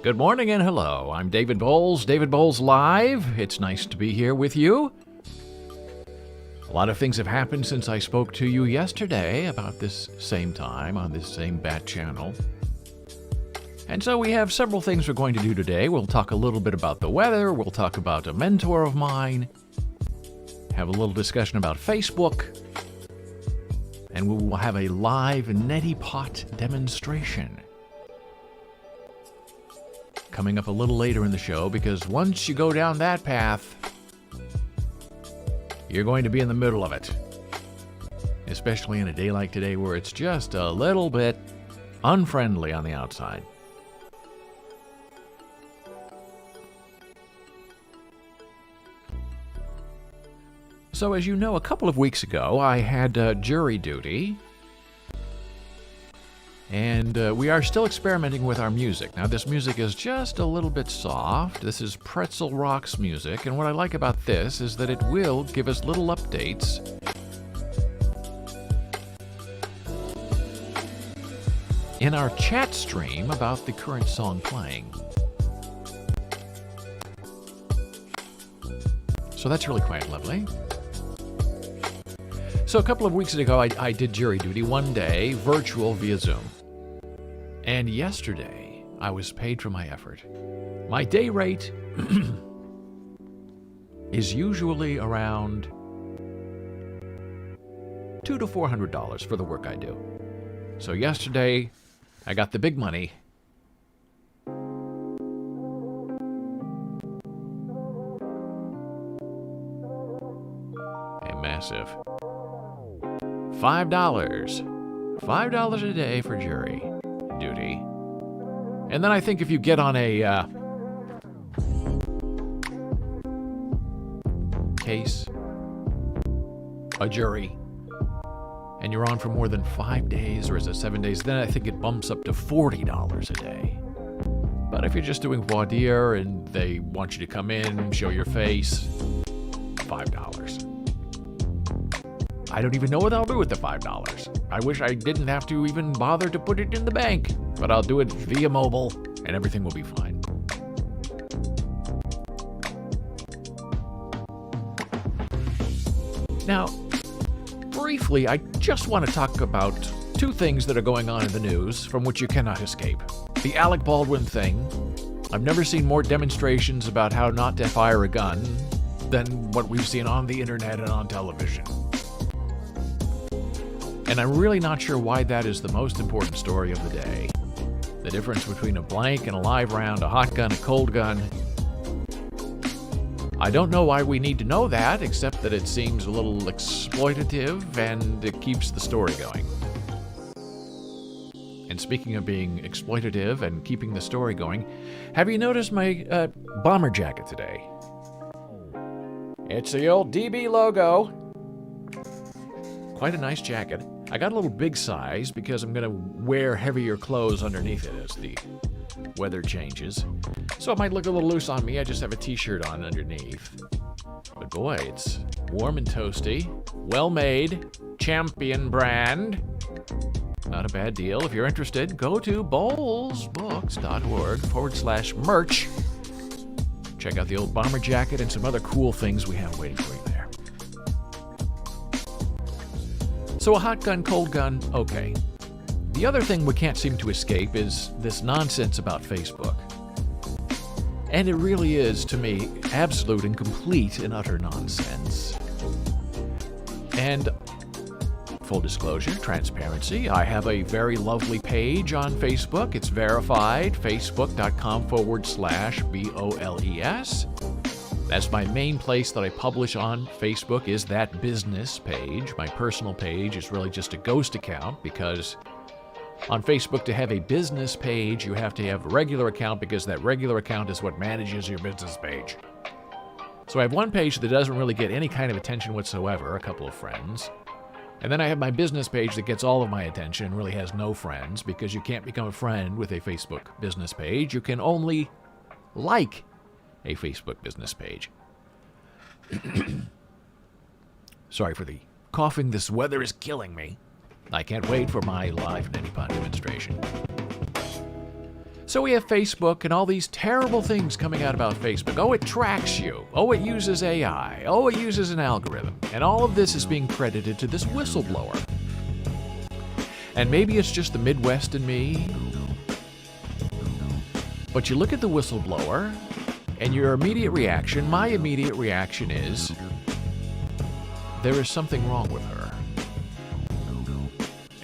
Good morning and hello. I'm David Boles, David Boles Live. It's nice to be here with you. A lot of things have happened since I spoke to you yesterday about this same time on this same Bat channel. And so we have several things we're going to do today. We'll talk a little bit about the weather. We'll talk about a mentor of mine. Have a little discussion about Facebook. And we will have a live neti pot demonstration coming up a little later in the show, because once you go down that path, you're going to be in the middle of it. Especially in a day like today where it's just a little bit unfriendly on the outside. So as you know, a couple of weeks ago, I had jury duty. And we are still experimenting with our music. Now, this music is just a little bit soft. This is Pretzel Rocks music. And what I like about this is that it will give us little updates in our chat stream about the current song playing. So that's really quite lovely. So a couple of weeks ago, I did jury duty one day, virtual via Zoom. And yesterday, I was paid for my effort. My day rate is usually around $200 to $400 for the work I do. So yesterday, I got the big money. A massive $5 a day for jury duty. And then I think if you get on a case, a jury, and you're on for more than 5 days, or is it 7 days, then I think it bumps up to $40 a day. But if you're just doing voir dire and they want you to come in, show your face, $5. I don't even know what I'll do with the $5. I wish I didn't have to even bother to put it in the bank, but I'll do it via mobile and everything will be fine. Now, briefly, I just want to talk about two things that are going on in the news from which you cannot escape. The Alec Baldwin thing. I've never seen more demonstrations about how not to fire a gun than what we've seen on the internet and on television. And I'm really not sure why that is the most important story of the day. The difference between a blank and a live round, a hot gun, a cold gun. I don't know why we need to know that, except that it seems a little exploitative and it keeps the story going. And speaking of being exploitative and keeping the story going, have you noticed my bomber jacket today? It's the old DB logo. Quite a nice jacket. I got a little big size because I'm going to wear heavier clothes underneath it as the weather changes. So it might look a little loose on me. I just have a t-shirt on underneath. But boy, it's warm and toasty. Well made. Champion brand. Not a bad deal. If you're interested, go to bolesbooks.org/merch. Check out the old bomber jacket and some other cool things we have waiting for you there. So a hot gun, cold gun, okay. The other thing we can't seem to escape is this nonsense about Facebook. And it really is, to me, absolute and complete and utter nonsense. And full disclosure, transparency, I have a very lovely page on Facebook. It's verified, facebook.com/BOLES. That's my main place that I publish on Facebook, is that business page. My personal page is really just a ghost account, because on Facebook, to have a business page, you have to have a regular account, because that regular account is what manages your business page. So I have one page that doesn't really get any kind of attention whatsoever, a couple of friends. And then I have my business page that gets all of my attention and really has no friends, because you can't become a friend with a Facebook business page. You can only like a Facebook business page. Sorry for the coughing. This weather is killing me. I can't wait for my live neti pot demonstration. So we have Facebook and all these terrible things coming out about Facebook. Oh, it tracks you. Oh, it uses AI. Oh, it uses an algorithm. And all of this is being credited to this whistleblower. And maybe it's just the Midwest in me, but you look at the whistleblower, and your immediate reaction, my immediate reaction is, there is something wrong with her.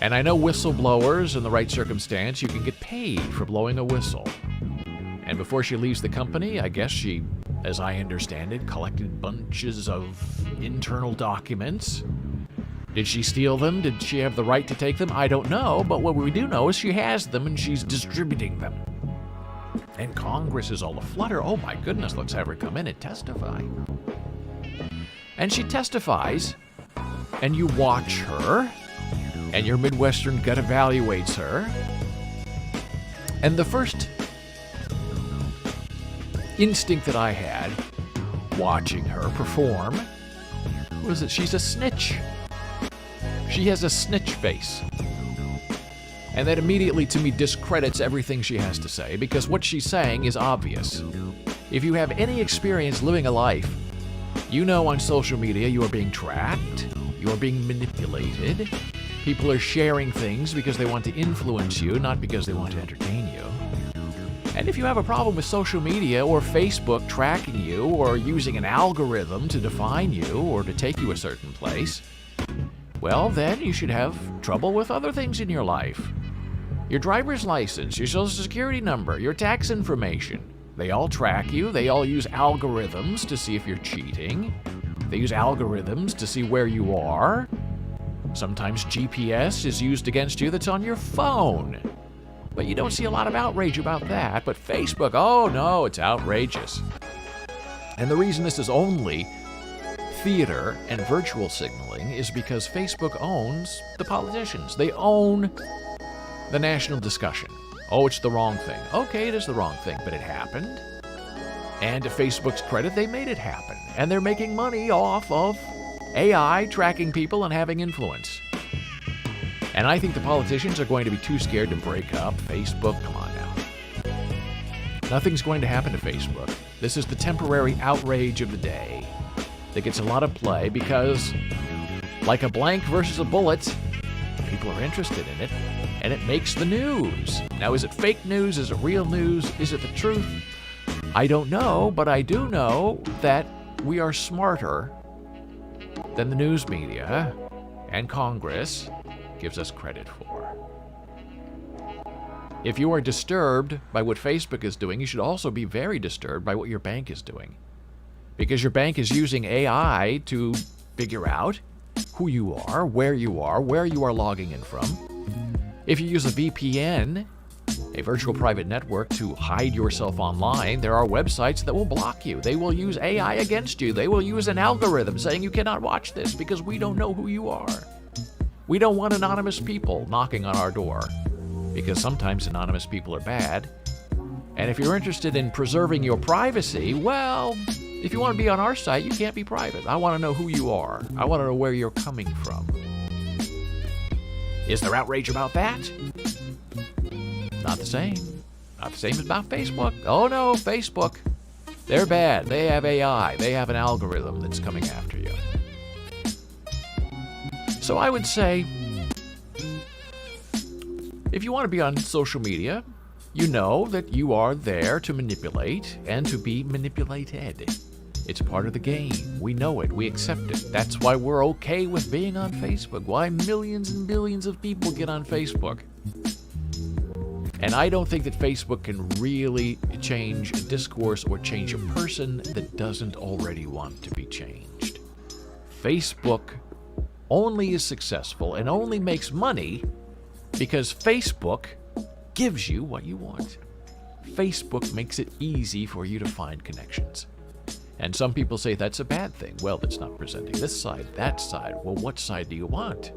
And I know whistleblowers, in the right circumstance, you can get paid for blowing a whistle. And before she leaves the company, I guess she, as I understand it, collected bunches of internal documents. Did she steal them? Did she have the right to take them? I don't know, but what we do know is she has them and she's distributing them. And Congress is all aflutter. Oh my goodness, let's have her come in and testify. And she testifies, and you watch her, and your Midwestern gut evaluates her. And the first instinct that I had watching her perform was that she's a snitch. She has a snitch face. And that immediately, to me, discredits everything she has to say, because what she's saying is obvious. If you have any experience living a life, you know on social media you are being tracked, you are being manipulated. People are sharing things because they want to influence you, not because they want to entertain you. And if you have a problem with social media or Facebook tracking you or using an algorithm to define you or to take you a certain place, well, then you should have trouble with other things in your life. Your driver's license, your social security number, your tax information. They all track you. They all use algorithms to see if you're cheating. They use algorithms to see where you are. Sometimes GPS is used against you that's on your phone. But you don't see a lot of outrage about that. But Facebook, oh no, it's outrageous. And the reason this is only theater and virtual signaling is because Facebook owns the politicians. They own the national discussion. Oh, it's the wrong thing. Okay, it is the wrong thing, but it happened. And to Facebook's credit, they made it happen. And they're making money off of AI tracking people and having influence. And I think the politicians are going to be too scared to break up Facebook. Come on now. Nothing's going to happen to Facebook. This is the temporary outrage of the day that gets a lot of play because, like a blank versus a bullet, people are interested in it, and it makes the news. Now, is it fake news? Is it real news? Is it the truth? I don't know, but I do know that we are smarter than the news media and Congress gives us credit for. If you are disturbed by what Facebook is doing, you should also be very disturbed by what your bank is doing. Because your bank is using AI to figure out who you are, where you are logging in from. If you use a VPN, a virtual private network, to hide yourself online, there are websites that will block you. They will use AI against you. They will use an algorithm saying you cannot watch this because we don't know who you are. We don't want anonymous people knocking on our door because sometimes anonymous people are bad. And if you're interested in preserving your privacy, well, if you want to be on our site, you can't be private. I want to know who you are. I want to know where you're coming from. Is there outrage about that? Not the same. Not the same as about Facebook. Oh no, Facebook. They're bad. They have AI. They have an algorithm that's coming after you. So I would say, if you want to be on social media, you know that you are there to manipulate and to be manipulated. It's part of the game. We know it. We accept it. That's why we're okay with being on Facebook. Why millions and billions of people get on Facebook. And I don't think that Facebook can really change a discourse or change a person that doesn't already want to be changed. Facebook only is successful and only makes money because Facebook gives you what you want. Facebook makes it easy for you to find connections. And some people say that's a bad thing. Well, it's not presenting this side, that side. Well, what side do you want?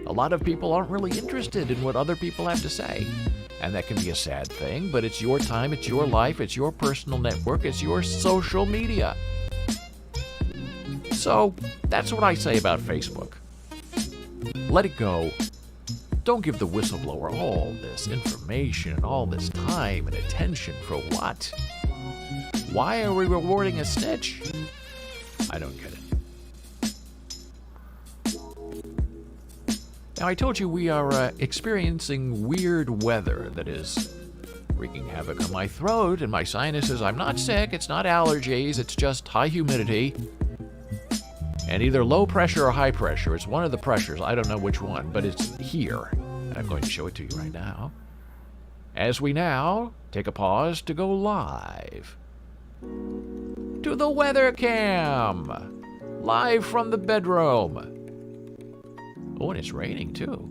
A lot of people aren't really interested in what other people have to say. And that can be a sad thing, but it's your time, it's your life, it's your personal network, it's your social media. So, that's what I say about Facebook. Let it go. Don't give the whistleblower all this information and all this time and attention for what? Why are we rewarding a snitch? I don't get it. Now, I told you we are experiencing weird weather that is wreaking havoc on my throat and my sinuses. I'm not sick. It's not allergies. It's just high humidity and either low pressure or high pressure. It's one of the pressures. I don't know which one, but it's here. And I'm going to show it to you right now. As we now take a pause to go live to the weather cam, live from the bedroom. Oh, and it's raining too.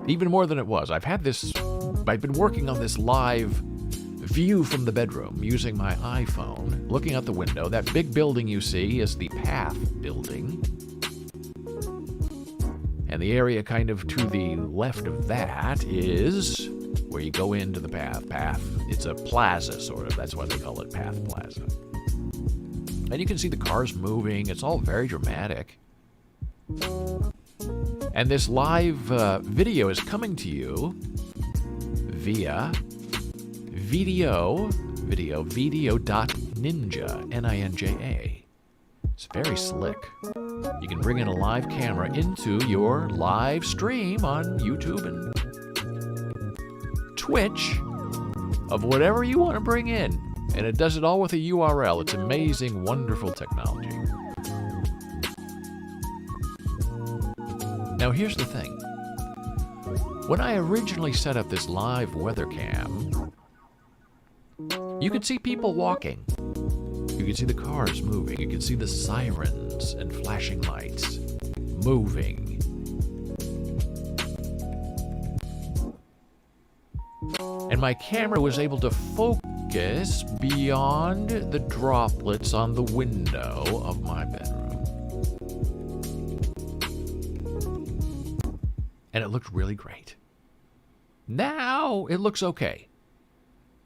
Even more than it was. I've been working on this live view from the bedroom using my iPhone, looking out the window. That big building you see is the Path building. And the area kind of to the left of that is where you go into the Path. It's a plaza, sort of. That's why they call it Path Plaza. And you can see the cars moving. It's all very dramatic. And this live video is coming to you via video.ninja, Ninja. It's very slick. You can bring in a live camera into your live stream on YouTube and Twitch of whatever you want to bring in. And it does it all with a URL. It's amazing, wonderful technology. Now here's the thing. When I originally set up this live weather cam, you could see people walking. You could see the cars moving. You could see the sirens and flashing lights moving. And my camera was able to focus beyond the droplets on the window of my bedroom. And it looked really great. Now it looks okay.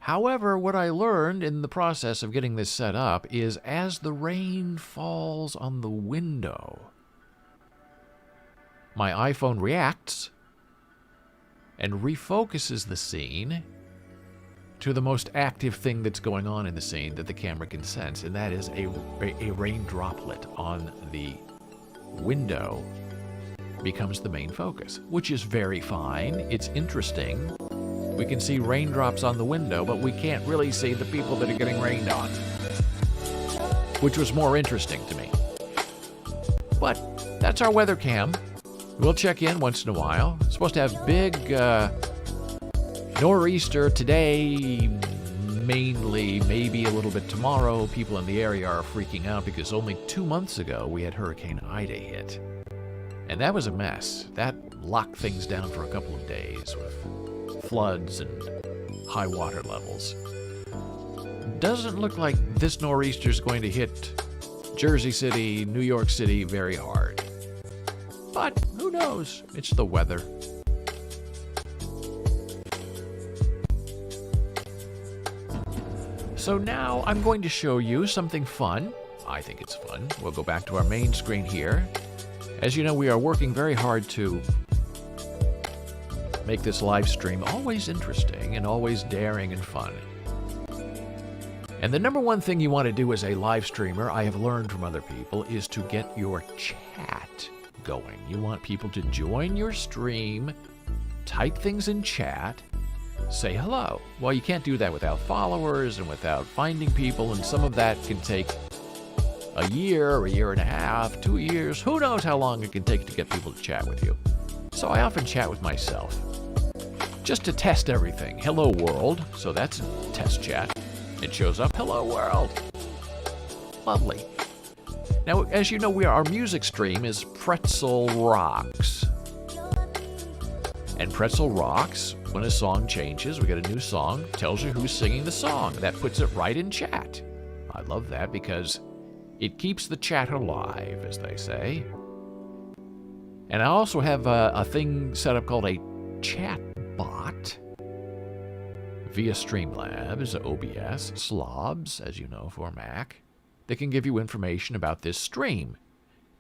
However, what I learned in the process of getting this set up is as the rain falls on the window, my iPhone reacts and refocuses the scene to the most active thing that's going on in the scene that the camera can sense, and that is a rain droplet on the window becomes the main focus, which is very fine. It's interesting. We can see raindrops on the window, but we can't really see the people that are getting rained on, which was more interesting to me. But that's our weather cam. We'll check in once in a while. It's supposed to have big nor'easter today, mainly, maybe a little bit tomorrow. People in the area are freaking out because only 2 months ago we had Hurricane Ida hit. And that was a mess. That locked things down for a couple of days with floods and high water levels. Doesn't look like this nor'easter's going to hit Jersey City, New York City very hard. But who knows? It's the weather. So now I'm going to show you something fun. I think it's fun. We'll go back to our main screen here. As you know, we are working very hard to make this live stream always interesting and always daring and fun. And the number one thing you want to do as a live streamer, I have learned from other people, is to get your chat going. You want people to join your stream, type things in chat, say hello. Well, you can't do that without followers and without finding people, and some of that can take a year and a half, 2 years, who knows how long it can take to get people to chat with you. So I often chat with myself, just to test everything. Hello world, so that's a test chat. It shows up, hello world. Lovely. Now, as you know, our music stream is Pretzel Rocks. And Pretzel Rocks, when a song changes, we get a new song, tells you who's singing the song. That puts it right in chat. I love that because it keeps the chat alive, as they say. And I also have a thing set up called a chat bot via Streamlabs, OBS, Slobs, as you know, for Mac, that can give you information about this stream.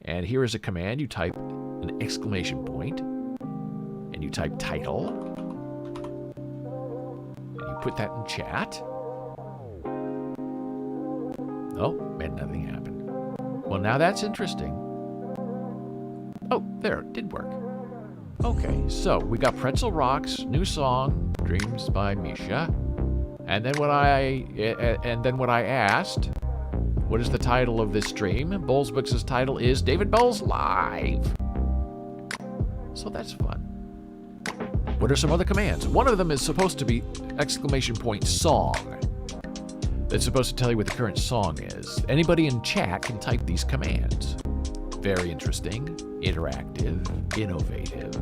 And here is a command. You type an exclamation point, and you type title, and you put that in chat. Oh, and nothing happened. Well, now that's interesting. Oh, there, it did work. Okay, so we got Pretzel Rocks, new song, Dreams by Misha. And then what I asked, what is the title of this stream? Boles Books' title is David Boles Live. So that's fun. What are some other commands? One of them is supposed to be !song. That's supposed to tell you what the current song is. Anybody in chat can type these commands. Very interesting, interactive, innovative.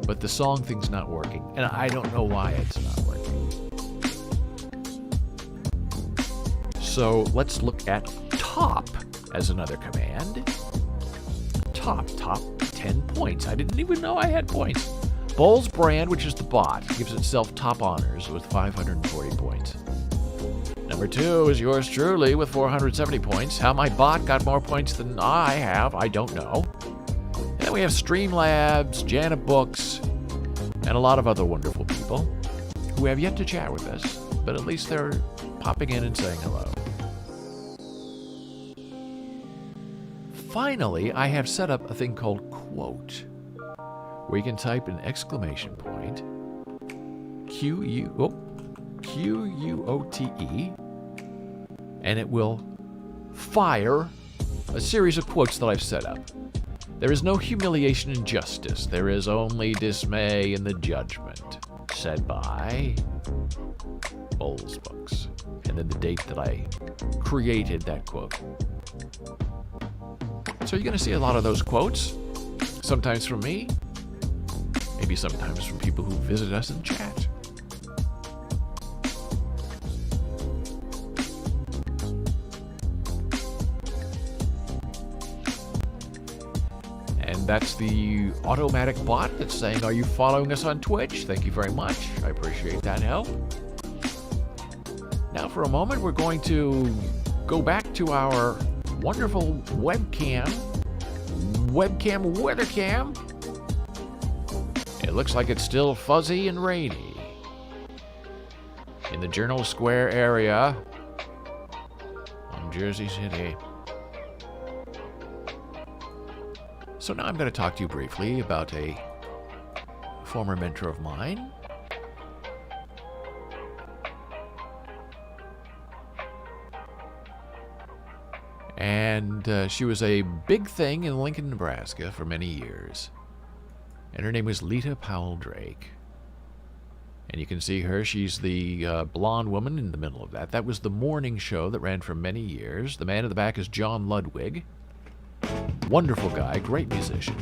But the song thing's not working, and I don't know why it's not working. So let's look at top as another command. Top 10 points. I didn't even know I had points. Boles Brand, which is the bot, gives itself top honors with 540 points. Number 2 is yours truly with 470 points. How my bot got more points than I have, I don't know. And then we have Streamlabs, Jana Books, and a lot of other wonderful people who have yet to chat with us, but at least they're popping in and saying hello. Finally, I have set up a thing called Quote, where you can type an exclamation point, Q-U-O-T-E, and it will fire a series of quotes that I've set up. There is no humiliation in justice. There is only dismay in the judgment. Said by Boles Books. And then the date that I created that quote. So you're going to see a lot of those quotes. Sometimes from me. Maybe sometimes from people who visit us in chat. And that's the automatic bot that's saying, are you following us on Twitch? Thank you very much. I appreciate that help. Now for a moment, we're going to go back to our wonderful webcam weathercam. It looks like it's still fuzzy and rainy in the Journal Square area on Jersey City. So now I'm going to talk to you briefly about a former mentor of mine. And she was a big thing in Lincoln, Nebraska for many years. And her name was Lita Powell Drake. And you can see her. She's the blonde woman in the middle of that. That was the morning show that ran for many years. The man in the back is John Ludwig. Wonderful guy, great musician.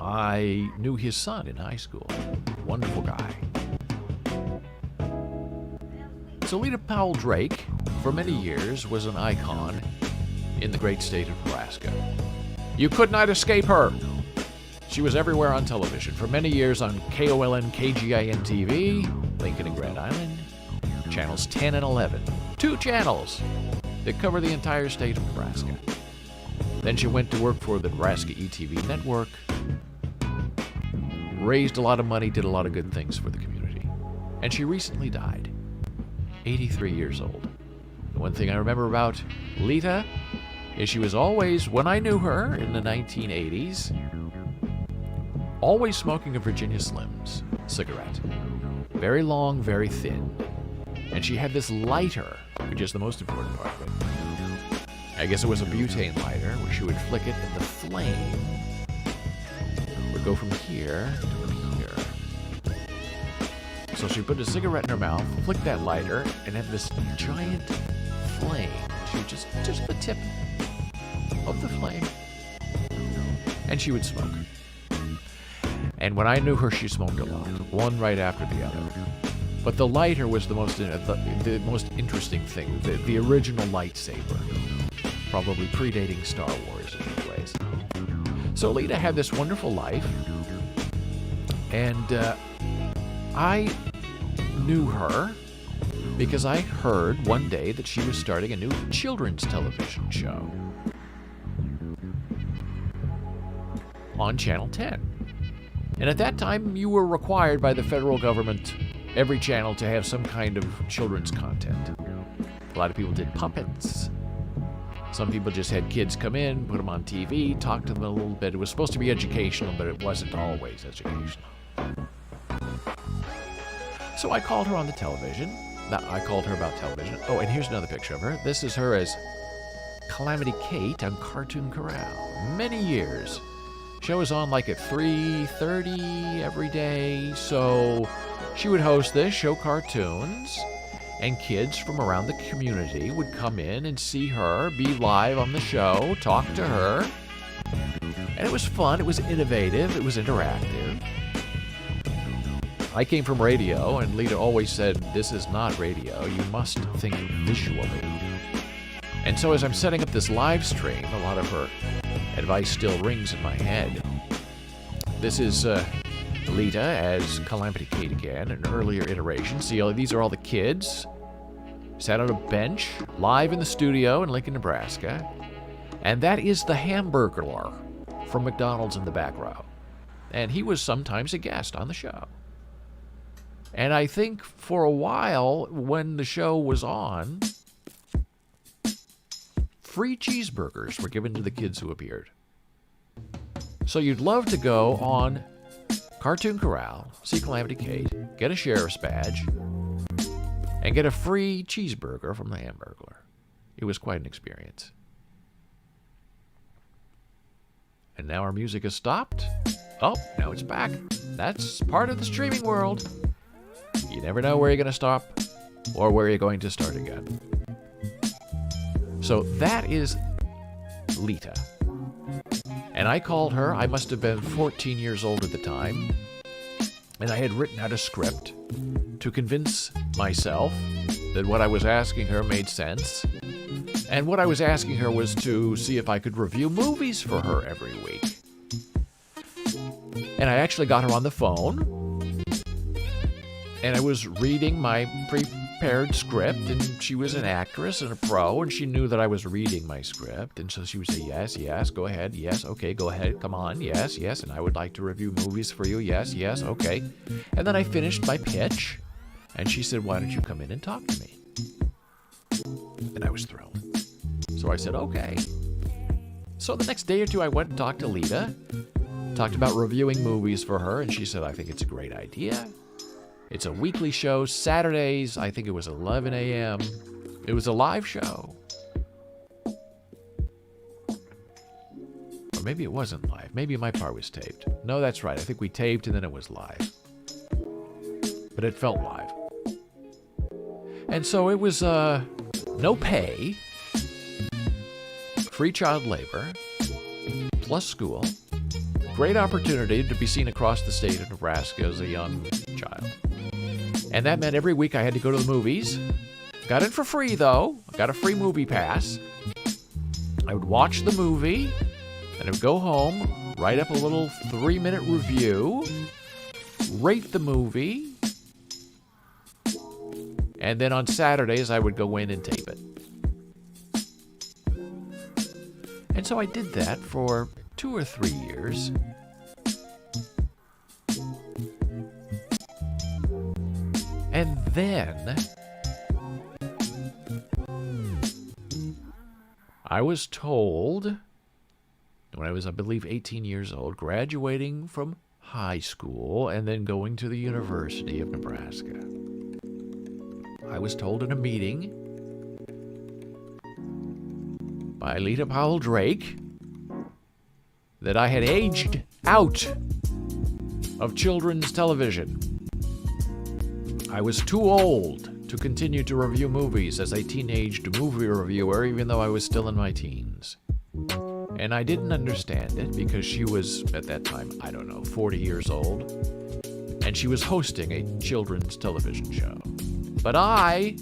I knew his son in high school. Wonderful guy. So Lita Powell Drake, for many years, was an icon in the great state of Nebraska. You could not escape her. She was everywhere on television. For many years on KOLN, KGIN TV, Lincoln and Grand Island, channels 10 and 11. 2 channels that cover the entire state of Nebraska. Then she went to work for the Nebraska ETV network, raised a lot of money, did a lot of good things for the community. And she recently died, 83 years old. The one thing I remember about Lita is she was always, when I knew her in the 1980s, always smoking a Virginia Slims cigarette. Very long, very thin. And she had this lighter, which is the most important part of it. I guess it was a butane lighter, where she would flick it and the flame would go from here to here. So she put a cigarette in her mouth, flicked that lighter, and had this giant flame. She would just the tip of the flame. And she would smoke. And when I knew her, she smoked a lot, one right after the other. But the lighter was the most interesting thing, the original lightsaber, probably predating Star Wars in many ways. So Lita had this wonderful life, and I knew her because I heard one day that she was starting a new children's television show on Channel 10. And at that time, you were required by the federal government, every channel, to have some kind of children's content. A lot of people did puppets. Some people just had kids come in, put them on TV, talk to them a little bit. It was supposed to be educational, but it wasn't always educational. So I called her on the television. I called her about television. Oh, and here's another picture of her. This is her as Calamity Kate on Cartoon Corral. Many years. Show was on like at 3:30 every day. So she would host this, show cartoons, and kids from around the community would come in and see her, be live on the show, talk to her. And it was fun. It was innovative. It was interactive. I came from radio, and Lita always said, this is not radio. You must think visually. And so as I'm setting up this live stream, a lot of her advice still rings in my head. This is Lita as Calamity Kate again, an earlier iteration. See, these are all the kids. Sat on a bench, live in the studio in Lincoln, Nebraska. And that is the Hamburglar from McDonald's in the back row. And he was sometimes a guest on the show. And I think for a while, when the show was on, free cheeseburgers were given to the kids who appeared. So you'd love to go on Cartoon Corral, see Calamity Kate, get a sheriff's badge, and get a free cheeseburger from the Hamburglar. It was quite an experience. And now our music has stopped. Oh, now it's back. That's part of the streaming world. You never know where you're going to stop or where you're going to start again. So that is Lita. And I called her. I must have been 14 years old at the time. And I had written out a script to convince myself that what I was asking her made sense. And what I was asking her was to see if I could review movies for her every week. And I actually got her on the phone. And I was reading my prepared script, and she was an actress and a pro, and she knew that I was reading my script. And so she would say, yes, yes, go ahead, yes, okay, go ahead, come on, yes, yes, and I would like to review movies for you, yes, yes, okay. And then I finished my pitch, and she said, why don't you come in and talk to me? And I was thrilled. So I said, okay. So the next day or two, I went and talked to Lita, talked about reviewing movies for her, and she said, I think it's a great idea. It's a weekly show, Saturdays, I think it was 11 a.m. It was a live show. Or maybe it wasn't live. Maybe my part was taped. No, that's right. I think we taped and then it was live. But it felt live. And so it was no pay, free child labor, plus school. Great opportunity to be seen across the state of Nebraska as a young child. And that meant every week I had to go to the movies. Got in for free, though. Got a free movie pass. I would watch the movie, and I would go home, write up a little 3-minute review, rate the movie, and then on Saturdays I would go in and tape it. And so I did that for 2 or 3 years. And then I was told, when I was, I believe, 18 years old, graduating from high school and then going to the University of Nebraska, I was told in a meeting by Lita Powell Drake that I had aged out of children's television. I was too old to continue to review movies as a teenaged movie reviewer, even though I was still in my teens. And I didn't understand it because she was, at that time, I don't know, 40 years old, and she was hosting a children's television show. But I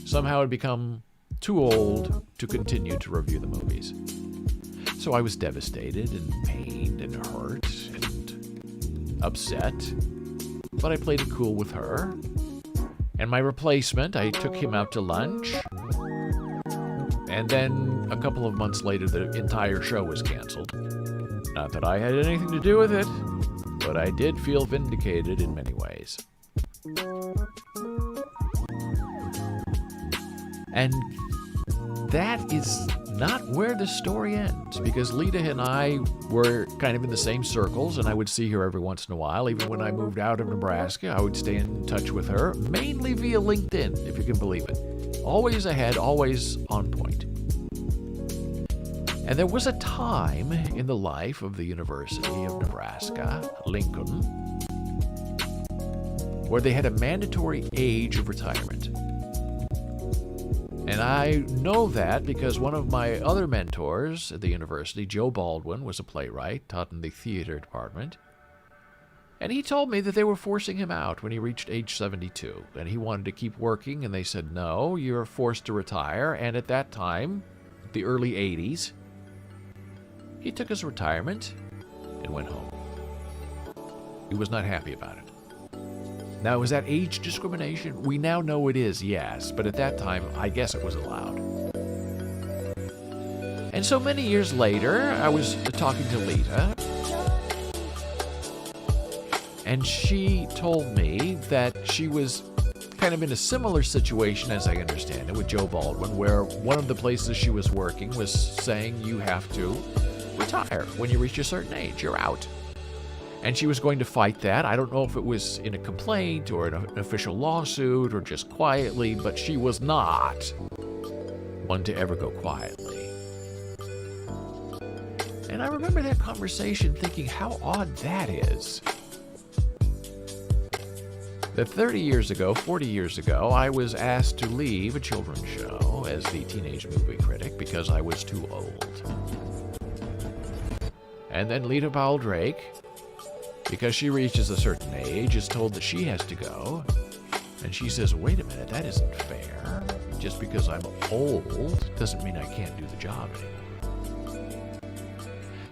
somehow had become too old to continue to review the movies. So I was devastated and pained and hurt and upset. But I played it cool with her. And my replacement, I took him out to lunch. And then a couple of months later, the entire show was canceled. Not that I had anything to do with it. but I did feel vindicated in many ways. And that is not where the story ends, because Lita and I were kind of in the same circles, and I would see her every once in a while. Even when I moved out of Nebraska, I would stay in touch with her, mainly via LinkedIn, if you can believe it. Always ahead, always on point. And there was a time in the life of the University of Nebraska, Lincoln, where they had a mandatory age of retirement. And I know that because one of my other mentors at the university, Joe Baldwin, was a playwright, taught in the theater department. And he told me that they were forcing him out when he reached age 72. And he wanted to keep working, and they said, no, you're forced to retire. And at that time, the early 80s, he took his retirement and went home. He was not happy about it. Now, is that age discrimination? We now know it is, yes, but at that time, I guess it was allowed. And so many years later, I was talking to Lita, and she told me that she was kind of in a similar situation, as I understand it, with Joe Baldwin, where one of the places she was working was saying you have to retire when you reach a certain age, you're out. And she was going to fight that. I don't know if it was in a complaint or in an official lawsuit or just quietly, but she was not one to ever go quietly. And I remember that conversation thinking how odd that is. That 30 years ago, 40 years ago, I was asked to leave a children's show as the teenage movie critic because I was too old. And then Lita Powell Drake, because she reaches a certain age, is told that she has to go. And she says, wait a minute, that isn't fair. Just because I'm old doesn't mean I can't do the job anymore.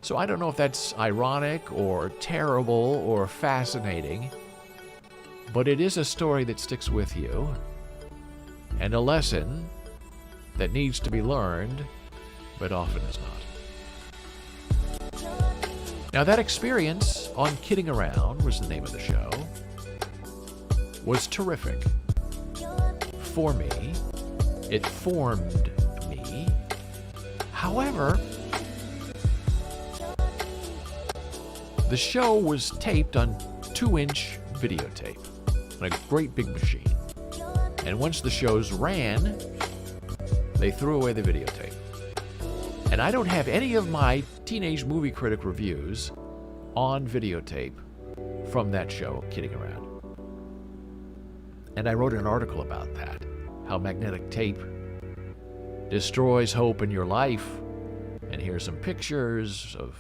So I don't know if that's ironic or terrible or fascinating, but it is a story that sticks with you and a lesson that needs to be learned, but often is not. Now, that experience on Kidding Around, was the name of the show, was terrific. For me, it formed me. However, the show was taped on 2-inch videotape on a great big machine. And once the shows ran, they threw away the videotape. And I don't have any of my teenage movie critic reviews on videotape from that show, Kidding Around. And I wrote an article about that, how magnetic tape destroys hope in your life. And here's some pictures of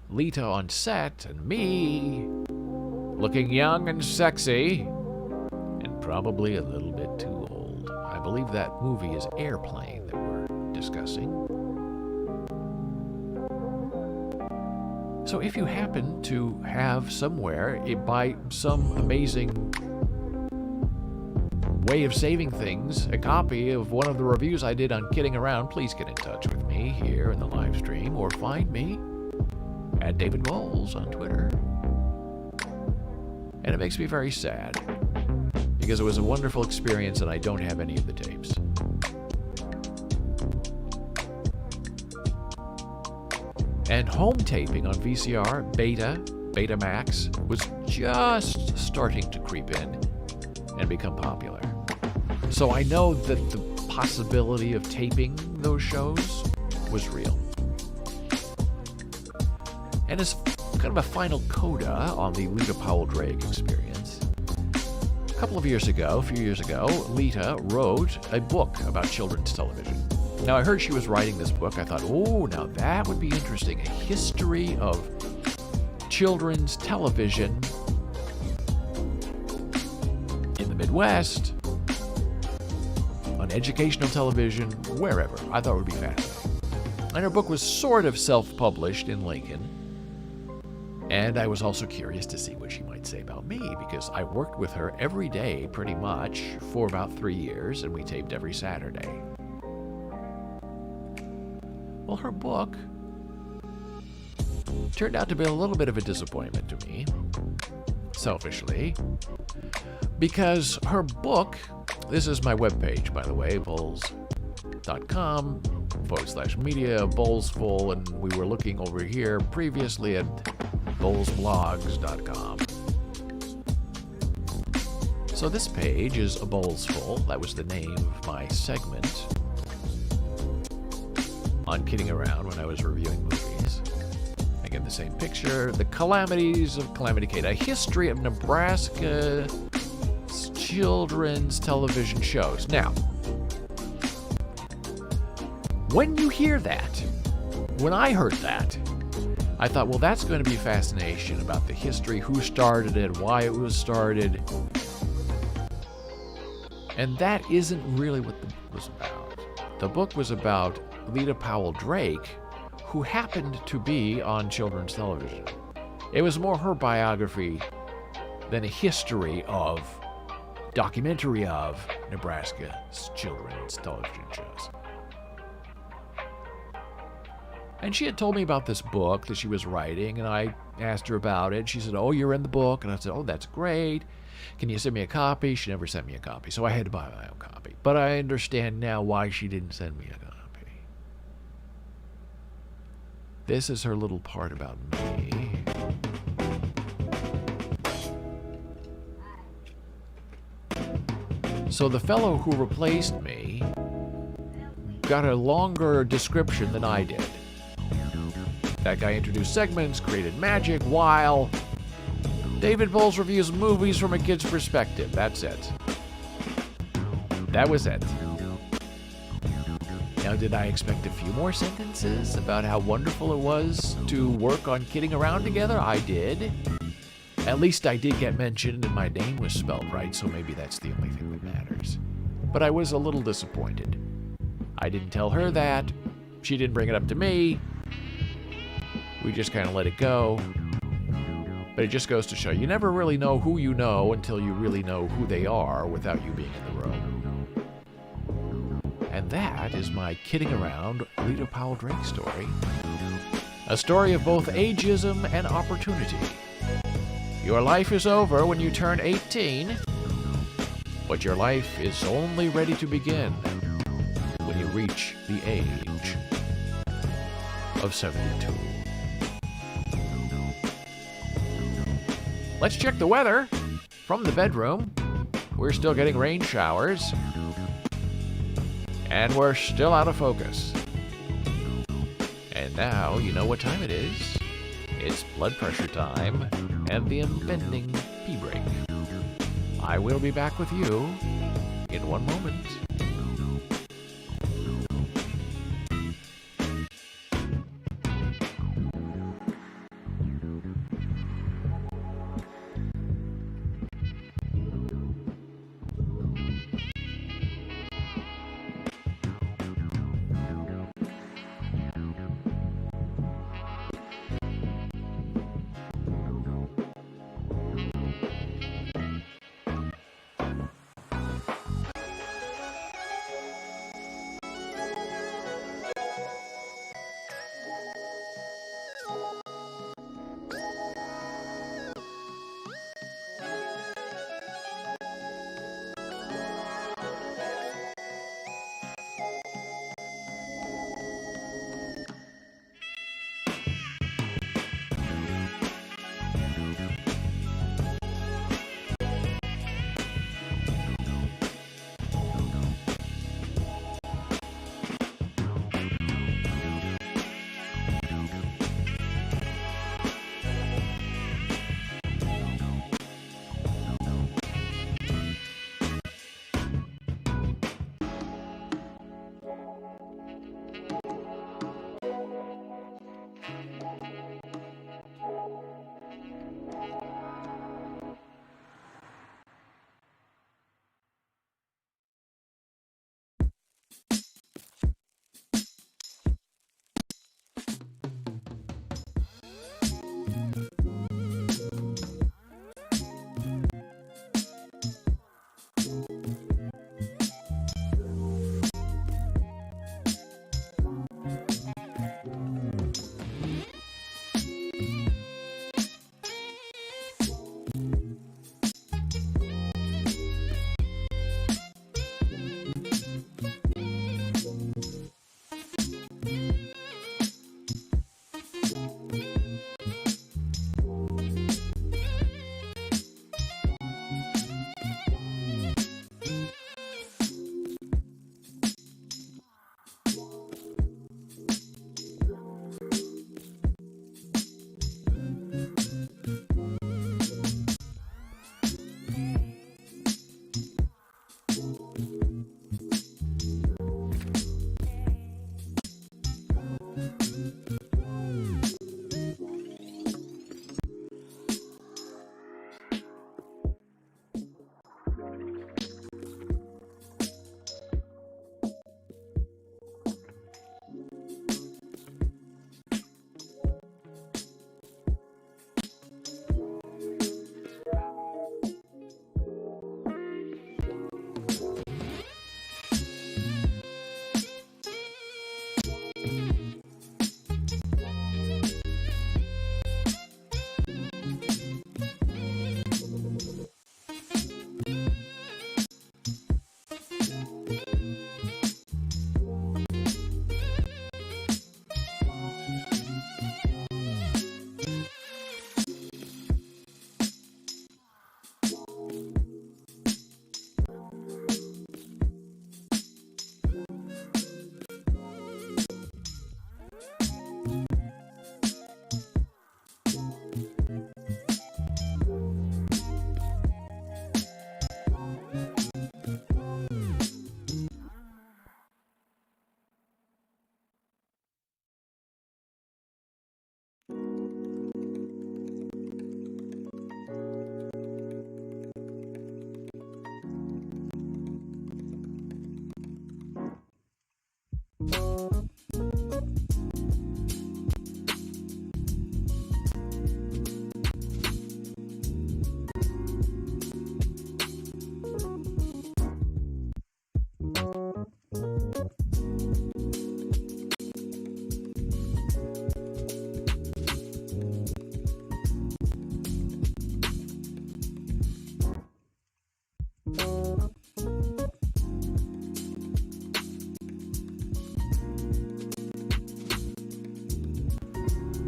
Lita on set and me looking young and sexy and probably a little bit too old. I believe that movie is Airplane that we're discussing. So if you happen to have somewhere, by some amazing way of saving things, a copy of one of the reviews I did on Kidding Around, please get in touch with me here in the live stream or find me at David Boles on Twitter. And it makes me very sad because it was a wonderful experience and I don't have any of the tapes. And home taping on VCR, Betamax, was just starting to creep in and become popular. So I know that the possibility of taping those shows was real. And as kind of a final coda on the Lita Powell Drake experience, a few years ago, Lita wrote a book about children's television. Now, I heard she was writing this book. I thought, oh, now that would be interesting. A history of children's television in the Midwest, on educational television, wherever. I thought it would be fascinating. And her book was sort of self-published in Lincoln. And I was also curious to see what she might say about me, because I worked with her every day, pretty much, for about 3 years, and we taped every Saturday. Well, her book turned out to be a little bit of a disappointment to me, selfishly, because her book, this is my webpage, by the way, boles.com/media, Bolesful, and we were looking over here previously at bolesblogs.com. So this page is a Bolesful. That was the name of my segment on Kidding Around when I was reviewing movies. Again, the same picture. The Calamities of Calamity Kate, a history of Nebraska children's television shows. Now, when you hear that, when I heard that, I thought, well, that's going to be fascination about the history, who started it, why it was started. And that isn't really what the book was about. The book was about Lita Powell Drake, who happened to be on children's television. It was more her biography than a documentary of Nebraska's children's television shows. And she had told me about this book that she was writing, and I asked her about it. She said, oh, you're in the book. And I said, oh, that's great. Can you send me a copy? She never sent me a copy, so I had to buy my own copy. But I understand now why she didn't send me a copy. This is her little part about me. So the fellow who replaced me got a longer description than I did. That guy introduced segments, created magic, while David Boles reviews movies from a kid's perspective. That's it. That was it. Now, did I expect a few more sentences about how wonderful it was to work on Kidding Around together? I did. At least I did get mentioned and my name was spelled right, so maybe that's the only thing that matters. But I was a little disappointed. I didn't tell her that. She didn't bring it up to me. We just kind of let it go. But it just goes to show you never really know who you know until you really know who they are without you being in the room. And that is my Kidding Around Lita Powell Drake story. A story of both ageism and opportunity. Your life is over when you turn 18, but your life is only ready to begin when you reach the age of 72. Let's check the weather from the bedroom. We're still getting rain showers, and we're still out of focus. And now you know what time it is. It's blood pressure time and the impending pee break. I will be back with you in one moment.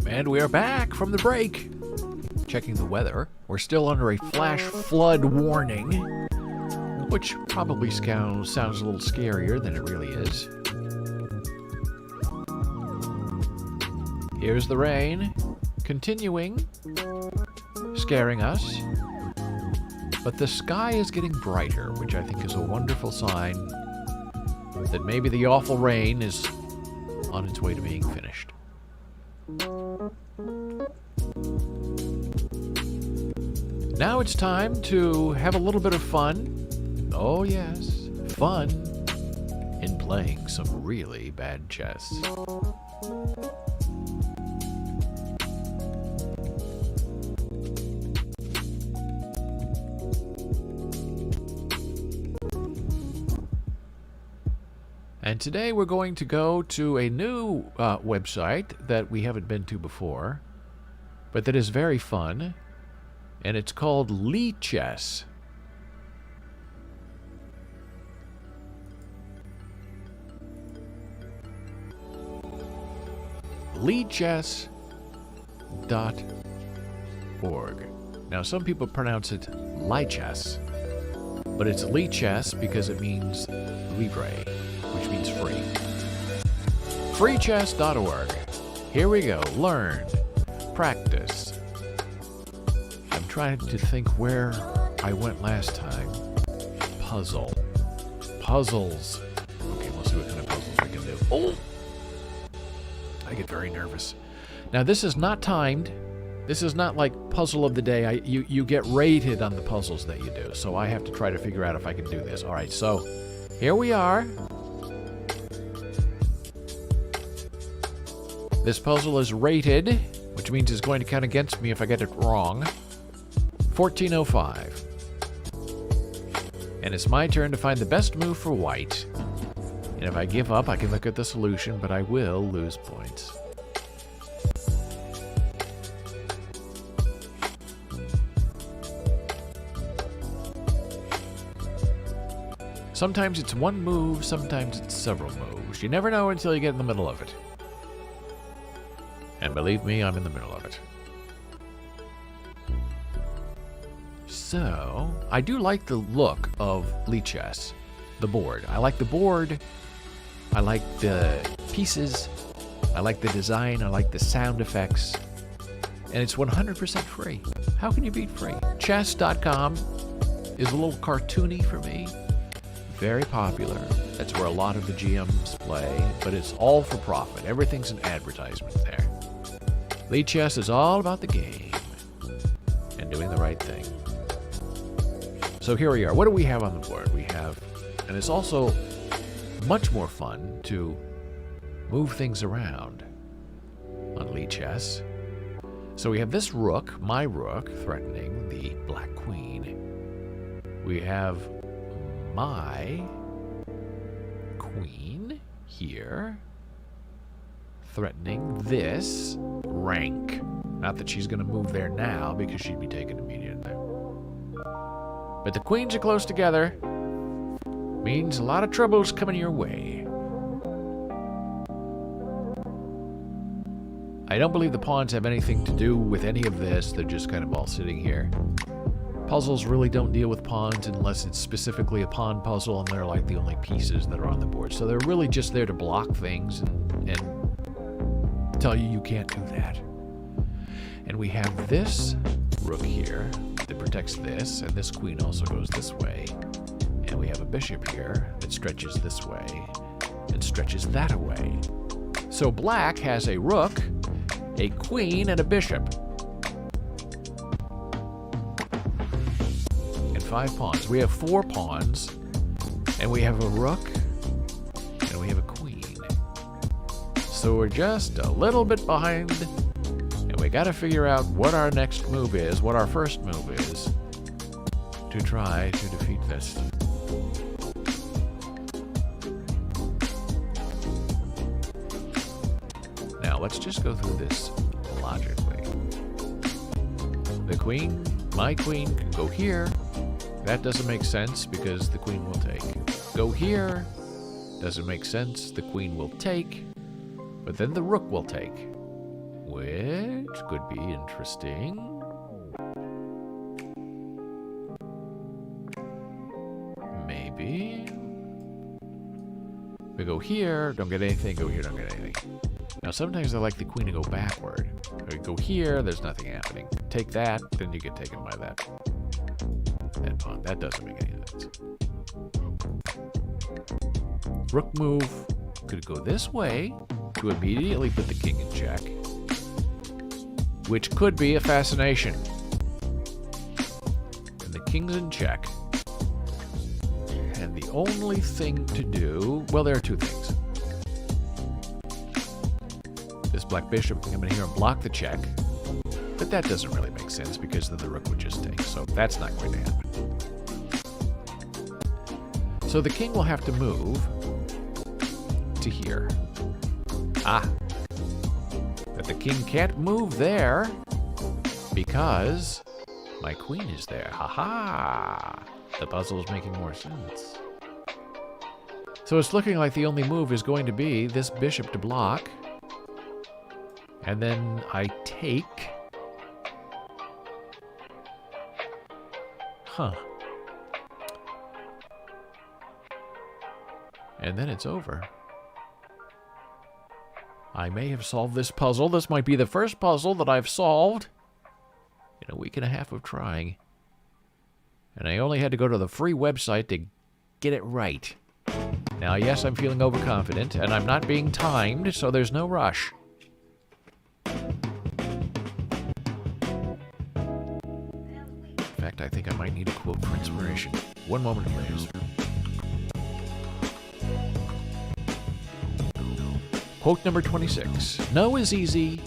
And we are back from the break. Checking the weather. We're still under a flash flood warning, which probably sounds a little scarier than it really is. Here's the rain, continuing, scaring us. But the sky is getting brighter, which I think is a wonderful sign that maybe the awful rain is on its way to being finished. Now it's time to have a little bit of fun. Oh yes, fun in playing some really bad chess. And today we're going to go to a new website that we haven't been to before, but that is very fun. And it's called Lichess. Lichess.org. Now, some people pronounce it Lichess, but it's Lichess because it means libre, which means free. Freechess.org. Here we go. Learn. Practice. I'm trying to think where I went last time. Puzzle. Puzzles. Okay, we'll see what kind of puzzles we can do. Oh! I get very nervous. Now, this is not timed. This is not like puzzle of the day. You get rated on the puzzles that you do, so I have to try to figure out if I can do this. All right, so here we are. This puzzle is rated, which means it's going to count against me if I get it wrong. 1405. And it's my turn to find the best move for white. And if I give up, I can look at the solution, but I will lose points. Sometimes it's one move, sometimes it's several moves. You never know until you get in the middle of it. And believe me, I'm in the middle of it. So, I do like the look of Lichess, the board. I like the board. I like the pieces. I like the design. I like the sound effects. And it's 100% free. How can you beat free? Chess.com is a little cartoony for me. Very popular. That's where a lot of the GMs play, but it's all for profit. Everything's an advertisement there. Lichess is all about the game and doing the right thing. So here we are. What do we have on the board? We have, and it's also much more fun to move things around on Lichess. So we have this rook, my rook, threatening the black queen. We have my queen here, threatening this rank. Not that she's going to move there now, because she'd be taken immediately. But the queens are close together. Means a lot of trouble's coming your way. I don't believe the pawns have anything to do with any of this. They're just kind of all sitting here. Puzzles really don't deal with pawns unless it's specifically a pawn puzzle, and they're like the only pieces that are on the board. So they're really just there to block things and tell you can't do that. And we have this rook here that protects this, and this queen also goes this way. And we have a bishop here that stretches this way and stretches that away. So black has a rook a queen, and a bishop. And 5 pawns. We have 4 pawns, and we have a rook, and we have a queen. So we're just a little bit behind, and we gotta figure out what our next move is, what our first move is, to try to defeat this. Now, let's just go through this logically. The queen, my queen, can go here. That doesn't make sense because the queen will take. Go here. Doesn't make sense. The queen will take. But then the rook will take. Which could be interesting. Maybe. We go here, don't get anything. Go here, don't get anything. Now, sometimes I like the queen to go backward. We go here, there's nothing happening. Take that, then you get taken by that pawn. That doesn't make any sense. Rook move could go this way to immediately put the king in check, which could be a fascination. And the king's in check. And the only thing to do, well, there are 2 things. This black bishop can come in here and block the check, but that doesn't really make sense because then the rook would just take, so that's not going to happen. So the king will have to move to here. But the king can't move there because my queen is there. Ha-ha! The puzzle is making more sense. So it's looking like the only move is going to be this bishop to block. And then I take. And then it's over. I may have solved this puzzle. This might be the first puzzle that I've solved in a week and a half of trying. And I only had to go to the free website to get it right. Now, yes, I'm feeling overconfident, and I'm not being timed, so there's no rush. In fact, I think I might need a quote for inspiration. One moment, please. Quote number 26. No is easy,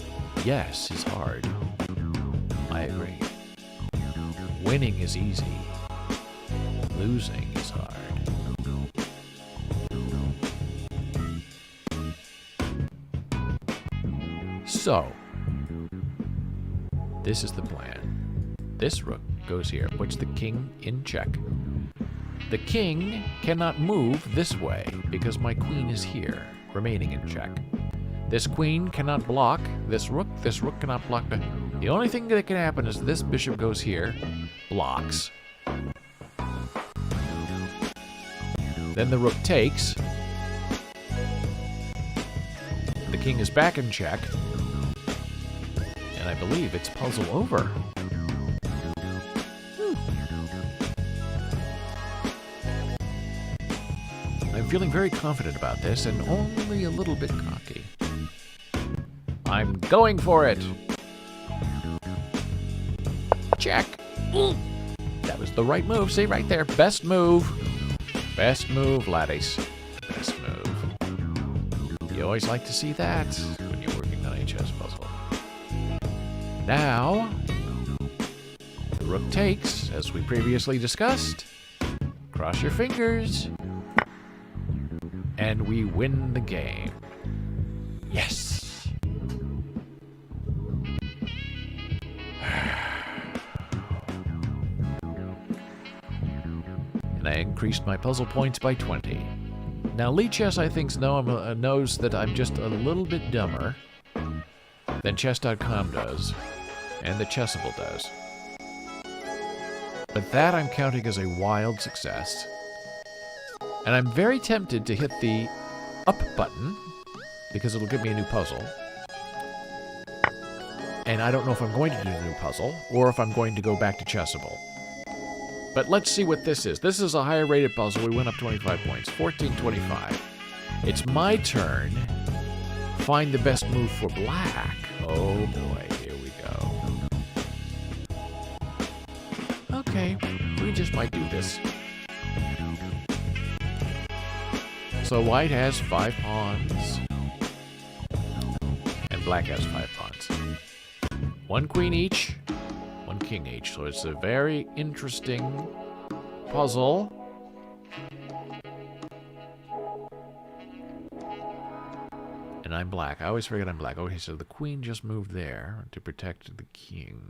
yes is hard. I agree. Winning is easy. Losing is hard. So, this is the plan. This rook goes here, puts the king in check. The king cannot move this way because my queen is here, remaining in check. This queen cannot block this rook cannot block. The only thing that can happen is this bishop goes here, blocks. Then the rook takes. The king is back in check. And I believe it's puzzle over. I'm feeling very confident about this and only a little bit cocky. I'm going for it. Check. That was the right move. See right there. Best move. Best move, laddies. Best move. You always like to see that when you're working on a chess puzzle. Now, the rook takes, as we previously discussed. Cross your fingers. And we win the game. Yes. And I increased my puzzle points by 20. Now, Lee Chess, I think, knows that I'm just a little bit dumber than Chess.com does, and that Chessable does. But that I'm counting as a wild success. And I'm very tempted to hit the up button, because it'll give me a new puzzle. And I don't know if I'm going to do a new puzzle, or if I'm going to go back to Chessable. But let's see what this is. This is a higher rated puzzle. We went up 25 points. 14-25. It's my turn. Find the best move for black. Oh boy, here we go. Okay, we just might do this. So white has 5 pawns. And black has 5 pawns. 1 queen each, 1 king each. So it's a very interesting puzzle. And I'm black. I always forget I'm black. Okay, so the queen just moved there to protect the king.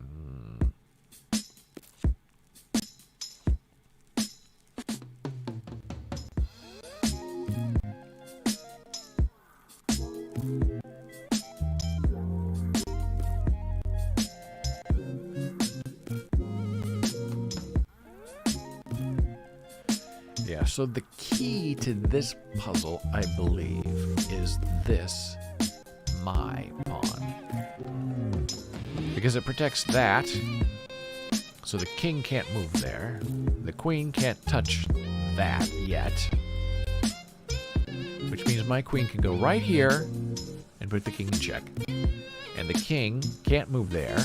Yeah, so the key to this puzzle, I believe, is this, my pawn. Because it protects that, so the king can't move there. The queen can't touch that yet. Which means my queen can go right here and put the king in check. And the king can't move there.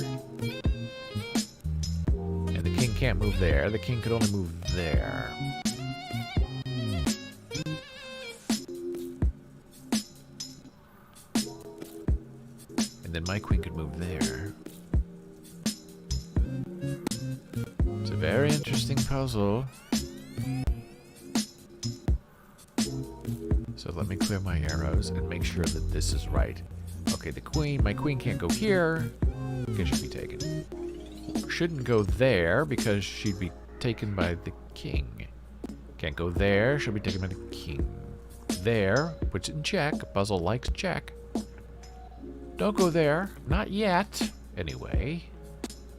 And the king can't move there. The king could only move there. Then my queen could move there. It's a very interesting puzzle. So let me clear my arrows and make sure that this is right. Okay, my queen can't go here because she'd be taken. Shouldn't go there because she'd be taken by the king. Can't go there, she'll be taken by the king. There, puts it in check. Puzzle likes check. Don't go there. Not yet, anyway.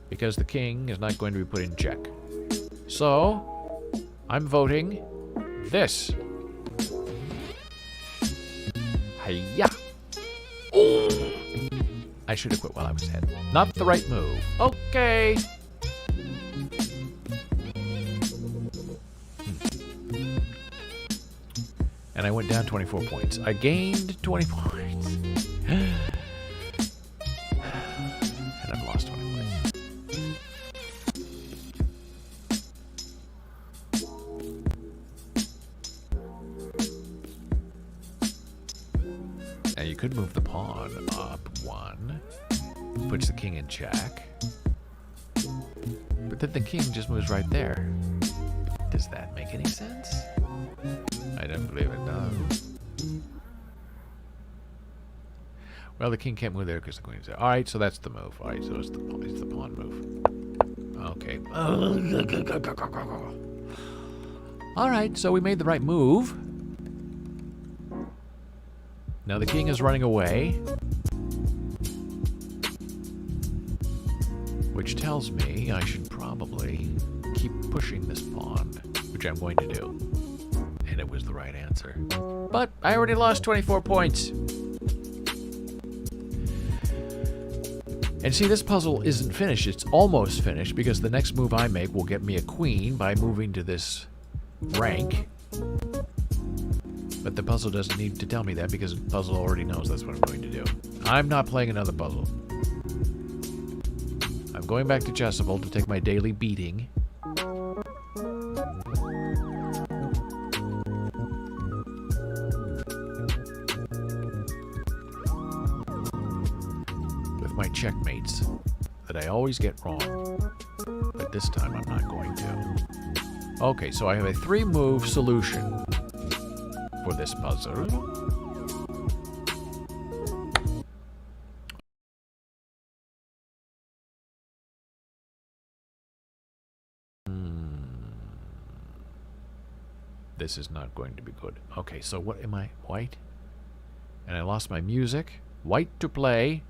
Because the king is not going to be put in check. So, I'm voting this. Hiya! Oh! I should have quit while I was ahead. Not the right move. Okay. And I went down 24 points. I gained 20 points. And I've lost 20 points. Now you could move the pawn up 1. Puts the king in check. But then the king just moves right there. Does that make any sense? I don't believe it does. Well, the king can't move there because the queen's there. Alright, so that's the move. Alright, so it's the pawn move. Okay. Alright, so we made the right move. Now the king is running away. Which tells me I should probably keep pushing this pawn, which I'm going to do. And it was the right answer. But I already lost 24 points. And see, this puzzle isn't finished. It's almost finished because the next move I make will get me a queen by moving to this rank. But the puzzle doesn't need to tell me that because the puzzle already knows that's what I'm going to do. I'm not playing another puzzle. I'm going back to Chessable to take my daily beating. With my checkmates that I always get wrong. But this time I'm not going to. Okay, so I have a 3-move solution for this puzzle. This is not going to be good. Okay, so what am I? White? And I lost my music. White to play.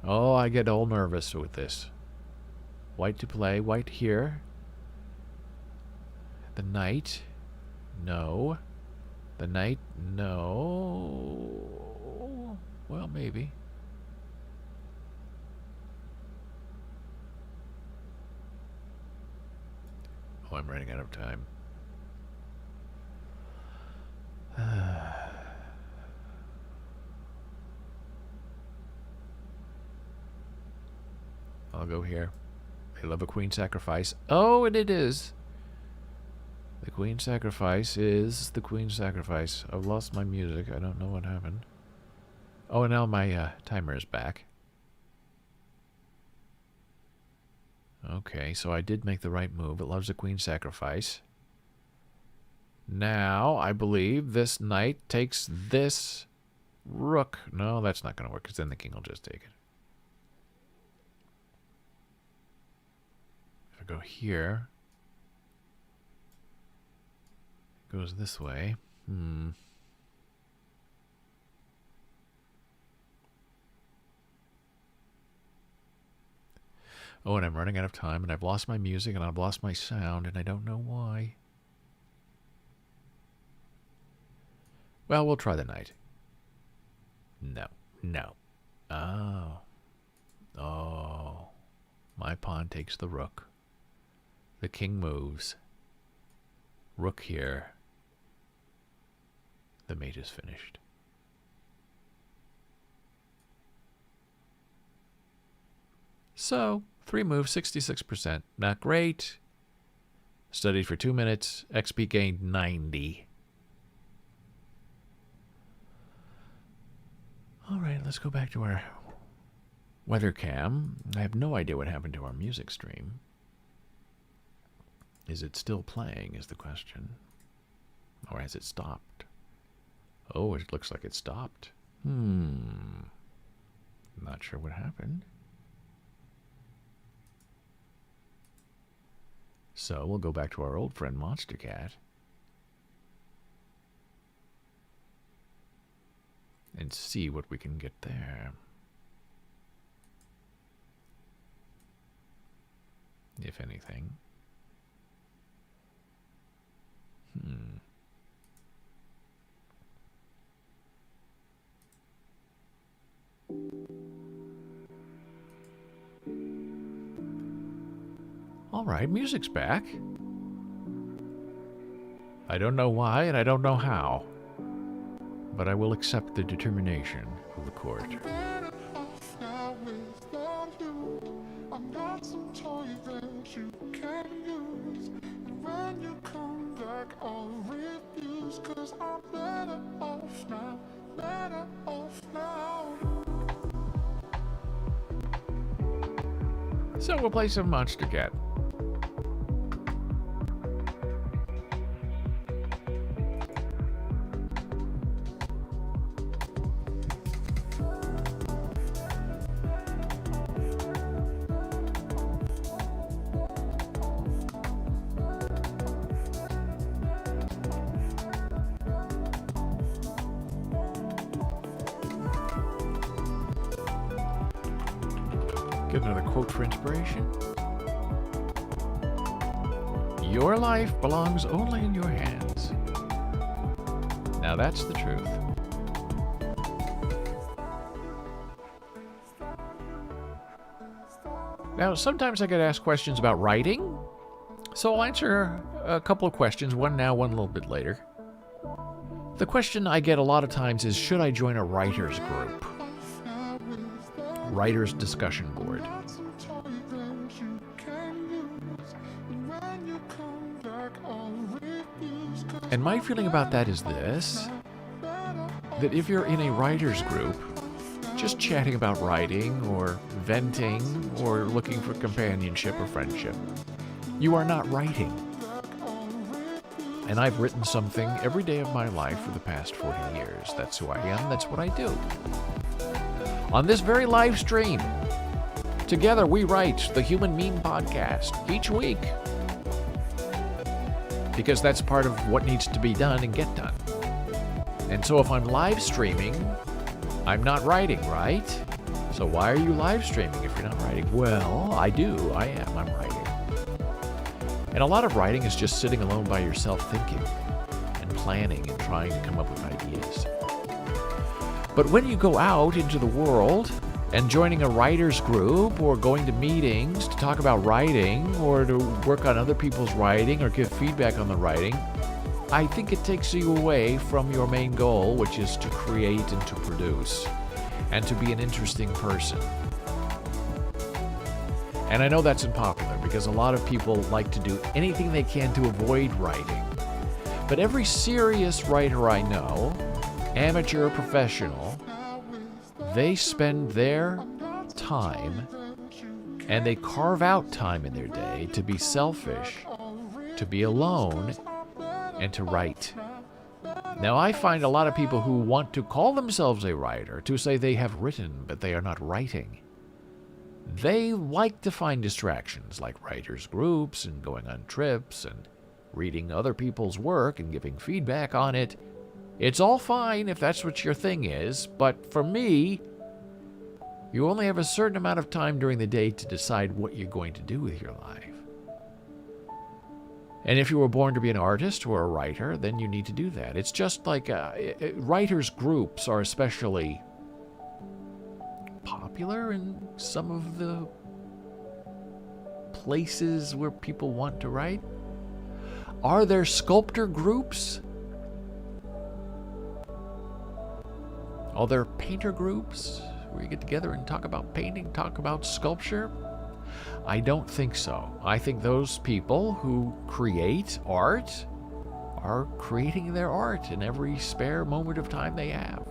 Oh, I get all nervous with this. White to play. White here. The knight. No. The knight. No. Well, maybe. Oh, I'm running out of time. I'll go here. They love a queen sacrifice. Oh, and it is. The queen sacrifice is the queen sacrifice. I've lost my music. I don't know what happened. Oh, and now my timer is back. Okay, so I did make the right move. It loves a queen sacrifice. Now, I believe this knight takes this rook. No, that's not going to work, because then the king will just take it. If I go here, it goes this way. Oh, and I'm running out of time, and I've lost my music, and I've lost my sound, and I don't know why. Well, we'll try the knight. No. Oh. My pawn takes the rook. The king moves. Rook here. The mate is finished. So, 3 moves, 66%. Not great. Studied for 2 minutes. XP gained 90. All right, let's go back to our weather cam. I have no idea what happened to our music stream. Is it still playing is the question. Or has it stopped? Oh, it looks like it stopped. Not sure what happened. So we'll go back to our old friend Monster Cat and see what we can get there. If anything. All right, music's back. I don't know why and I don't know how, but I will accept the determination of the court. So we'll play some Monster Cat. Get another quote for inspiration. Your life belongs only in your hands. Now that's the truth. Now, sometimes I get asked questions about writing, so I'll answer a couple of questions, one now, one a little bit later. The question I get a lot of times is, should I join a writer's group? Writer's discussion board. And my feeling about that is this, that if you're in a writer's group, just chatting about writing or venting or looking for companionship or friendship, you are not writing. And I've written something every day of my life for the past 40 years. That's who I am. That's what I do. On this very live stream, together we write the Human Meme Podcast each week. Because that's part of what needs to be done and get done. And so if I'm live streaming, I'm not writing, right? So why are you live streaming if you're not writing? Well, I am. I'm writing. And a lot of writing is just sitting alone by yourself thinking and planning and trying to come up with ideas. But when you go out into the world and joining a writer's group or going to meetings to talk about writing or to work on other people's writing or give feedback on the writing, I think it takes you away from your main goal, which is to create and to produce and to be an interesting person. And I know that's unpopular because a lot of people like to do anything they can to avoid writing. But every serious writer I know, amateur or professional, they spend their time and they carve out time in their day to be selfish, to be alone, and to write. Now, I find a lot of people who want to call themselves a writer to say they have written, but they are not writing. They like to find distractions like writers' groups and going on trips and reading other people's work and giving feedback on it. It's all fine if that's what your thing is, but for me, you only have a certain amount of time during the day to decide what you're going to do with your life. And if you were born to be an artist or a writer, then you need to do that. It's just like writers' groups are especially popular in some of the places where people want to write. Are there sculptor groups? Are there painter groups where you get together and talk about painting, talk about sculpture? I don't think so. I think those people who create art are creating their art in every spare moment of time they have.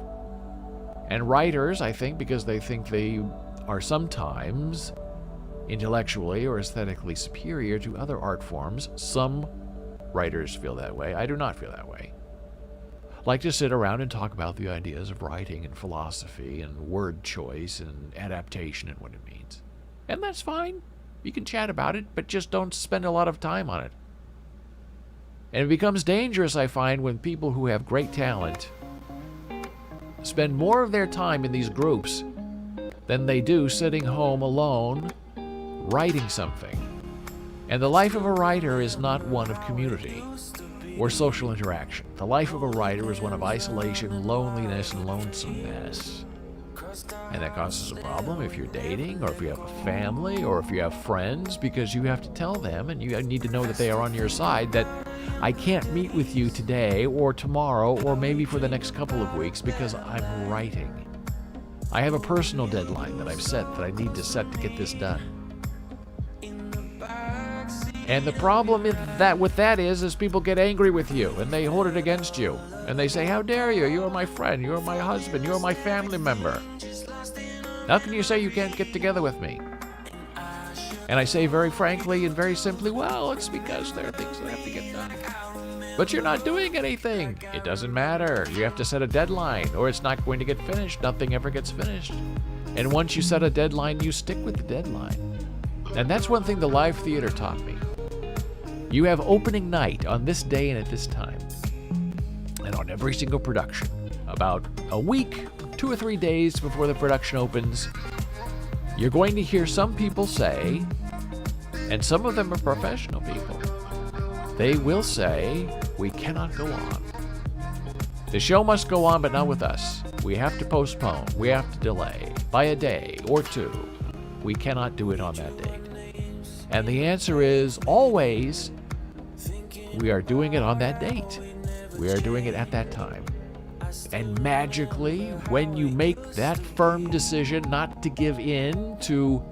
And writers, I think, because they think they are sometimes intellectually or aesthetically superior to other art forms. Some writers feel that way. I do not feel that way. Like to sit around and talk about the ideas of writing and philosophy and word choice and adaptation and what it means. And that's fine. You can chat about it, but just don't spend a lot of time on it. And it becomes dangerous, I find, when people who have great talent spend more of their time in these groups than they do sitting home alone writing something. And the life of a writer is not one of community or social interaction. The life of a writer is one of isolation, loneliness, and lonesomeness. And that causes a problem if you're dating, or if you have a family, or if you have friends, because you have to tell them, and you need to know that they are on your side, that I can't meet with you today, or tomorrow, or maybe for the next couple of weeks, because I'm writing. I have a personal deadline that I've set, that I need to set to get this done. And the problem with that is people get angry with you, and they hold it against you. And they say, how dare you? You're my friend. You're my husband. You're my family member. How can you say you can't get together with me? And I say very frankly and very simply, well, it's because there are things that have to get done. But you're not doing anything. It doesn't matter. You have to set a deadline, or it's not going to get finished. Nothing ever gets finished. And once you set a deadline, you stick with the deadline. And that's one thing the live theater taught me. You have opening night on this day and at this time. And on every single production, about a week, 2 or 3 days before the production opens, you're going to hear some people say, and some of them are professional people, they will say, we cannot go on. The show must go on, but not with us. We have to postpone. We have to delay by a day or two. We cannot do it on that date. And the answer is always, we are doing it on that date. We are doing it at that time. And magically, when you make that firm decision not to give in to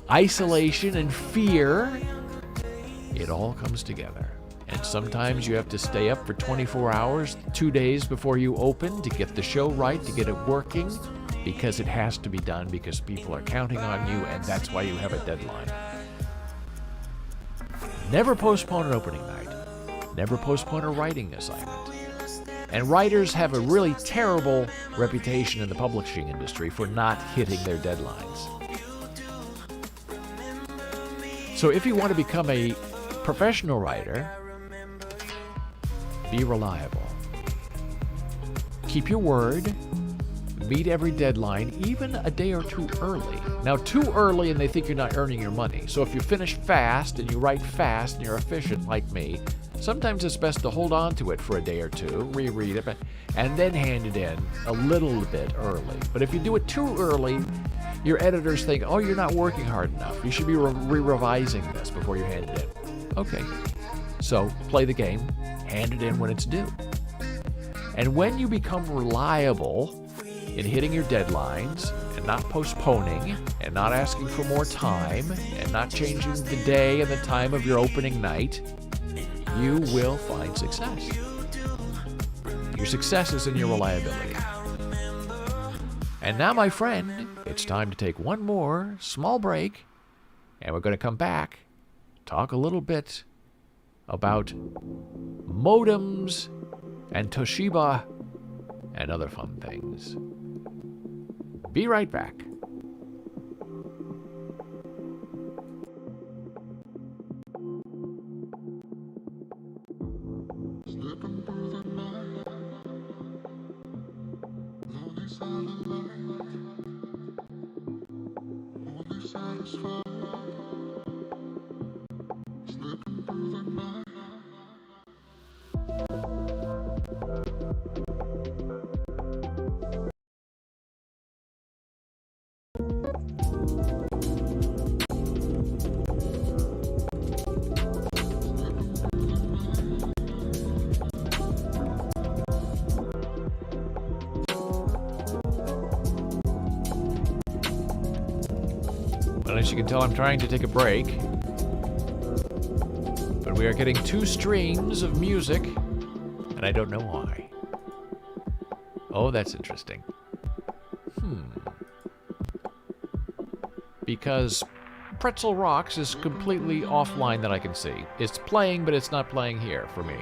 isolation and fear, it all comes together. And sometimes you have to stay up for 24 hours, 2 days before you open to get the show right, to get it working, because it has to be done, because people are counting on you, and that's why you have a deadline. Never postpone an opening night. Never postpone a writing assignment. And writers have a really terrible reputation in the publishing industry for not hitting their deadlines. So if you want to become a professional writer, be reliable. Keep your word. Meet every deadline, even a day or two early. Now, too early and they think you're not earning your money. So if you finish fast and you write fast and you're efficient like me, sometimes it's best to hold on to it for a day or two, reread it, and then hand it in a little bit early. But if you do it too early, your editors think, oh, you're not working hard enough. You should be re-revising this before you hand it in. Okay, so play the game, hand it in when it's due. And when you become reliable in hitting your deadlines and and not postponing and not asking for more time and not changing the day and the time of your opening night, you will find success. Your success is in your reliability. And now, my friend, it's time to take one more small break, and we're going to come back, talk a little bit about modems and Toshiba and other fun things. Be right back. Well, as you can tell, I'm trying to take a break. But we are getting 2 streams of music, and I don't know why. Oh, that's interesting. Because Pretzel Rocks is completely offline that I can see. It's playing, but it's not playing here for me.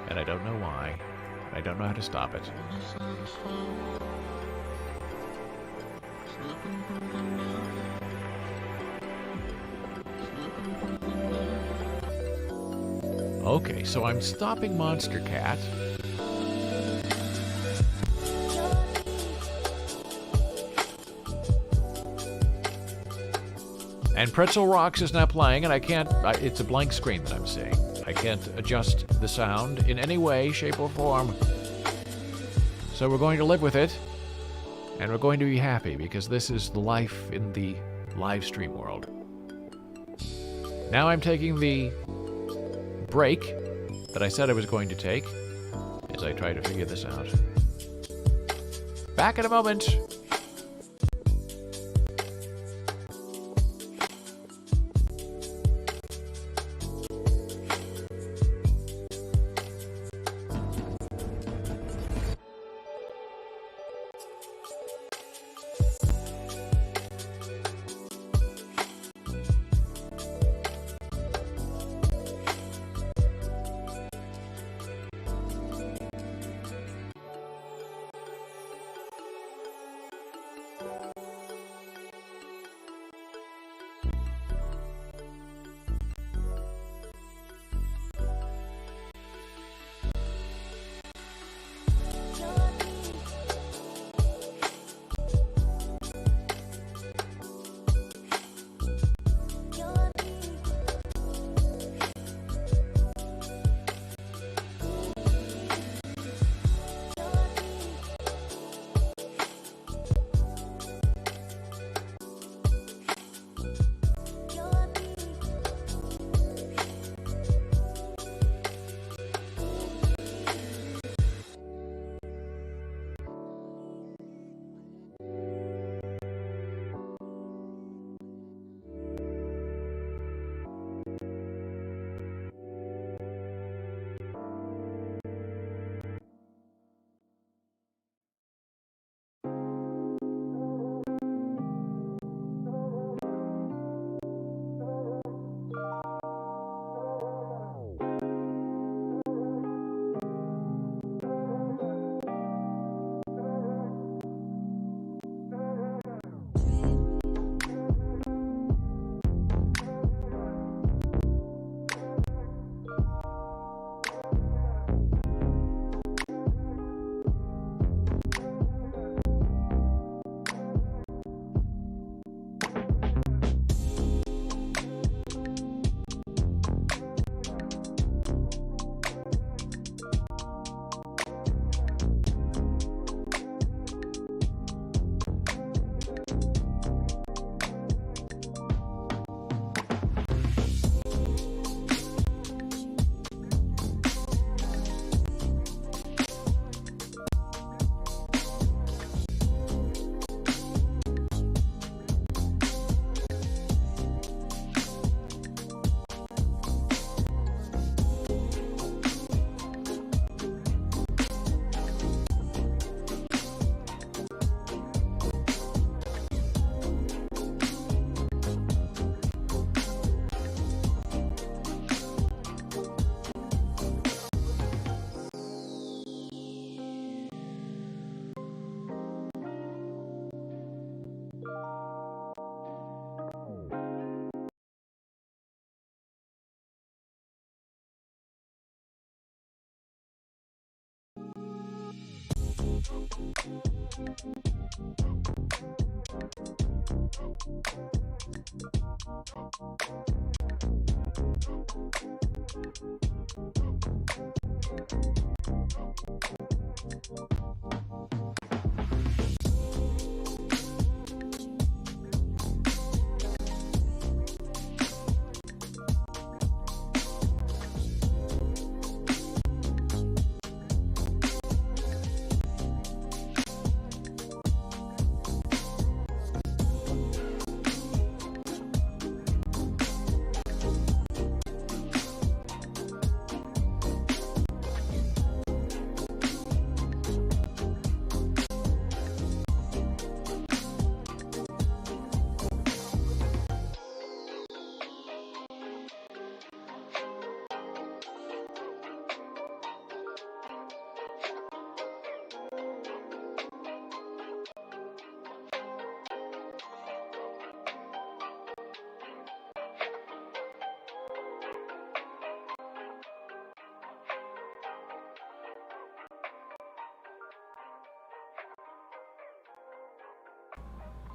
And I don't know why. I don't know how to stop it. Okay, so I'm stopping Monster Cat. And Pretzel Rocks is now playing, and I can't... it's a blank screen that I'm seeing. I can't adjust the sound in any way, shape, or form. So we're going to live with it, and we're going to be happy, because this is the life in the live stream world. Now I'm taking the break that I said I was going to take as I try to figure this out. Back in a moment.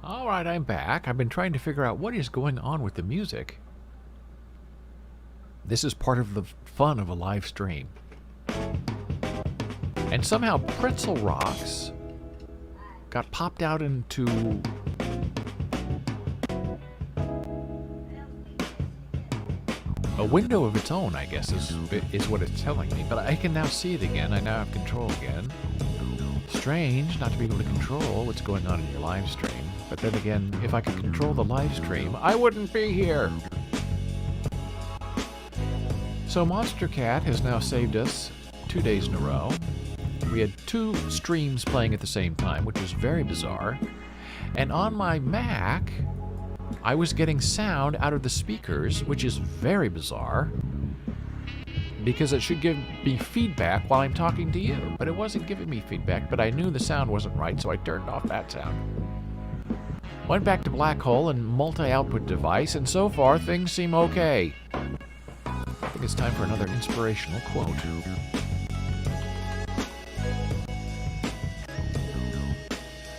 All right, I'm back. I've been trying to figure out what is going on with the music. This is part of the fun of a live stream. And somehow Pretzel Rocks got popped out into a window of its own, I guess, is what it's telling me. But I can now see it again. I now have control again. Strange not to be able to control what's going on in your live stream. But then again, if I could control the live stream, I wouldn't be here. So Monster Cat has now saved us 2 days in a row. We had 2 streams playing at the same time, which was very bizarre. And on my Mac, I was getting sound out of the speakers, which is very bizarre, because it should give me feedback while I'm talking to you. But it wasn't giving me feedback, but I knew the sound wasn't right, so I turned off that sound. Went back to Black Hole and multi-output device, and so far things seem okay. I think it's time for another inspirational quote.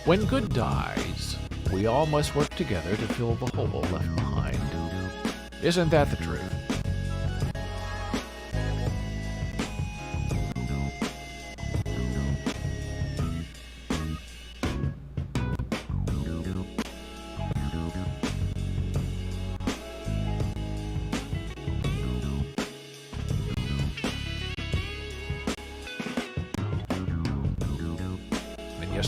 When good dies, we all must work together to fill the hole left behind. Isn't that the truth?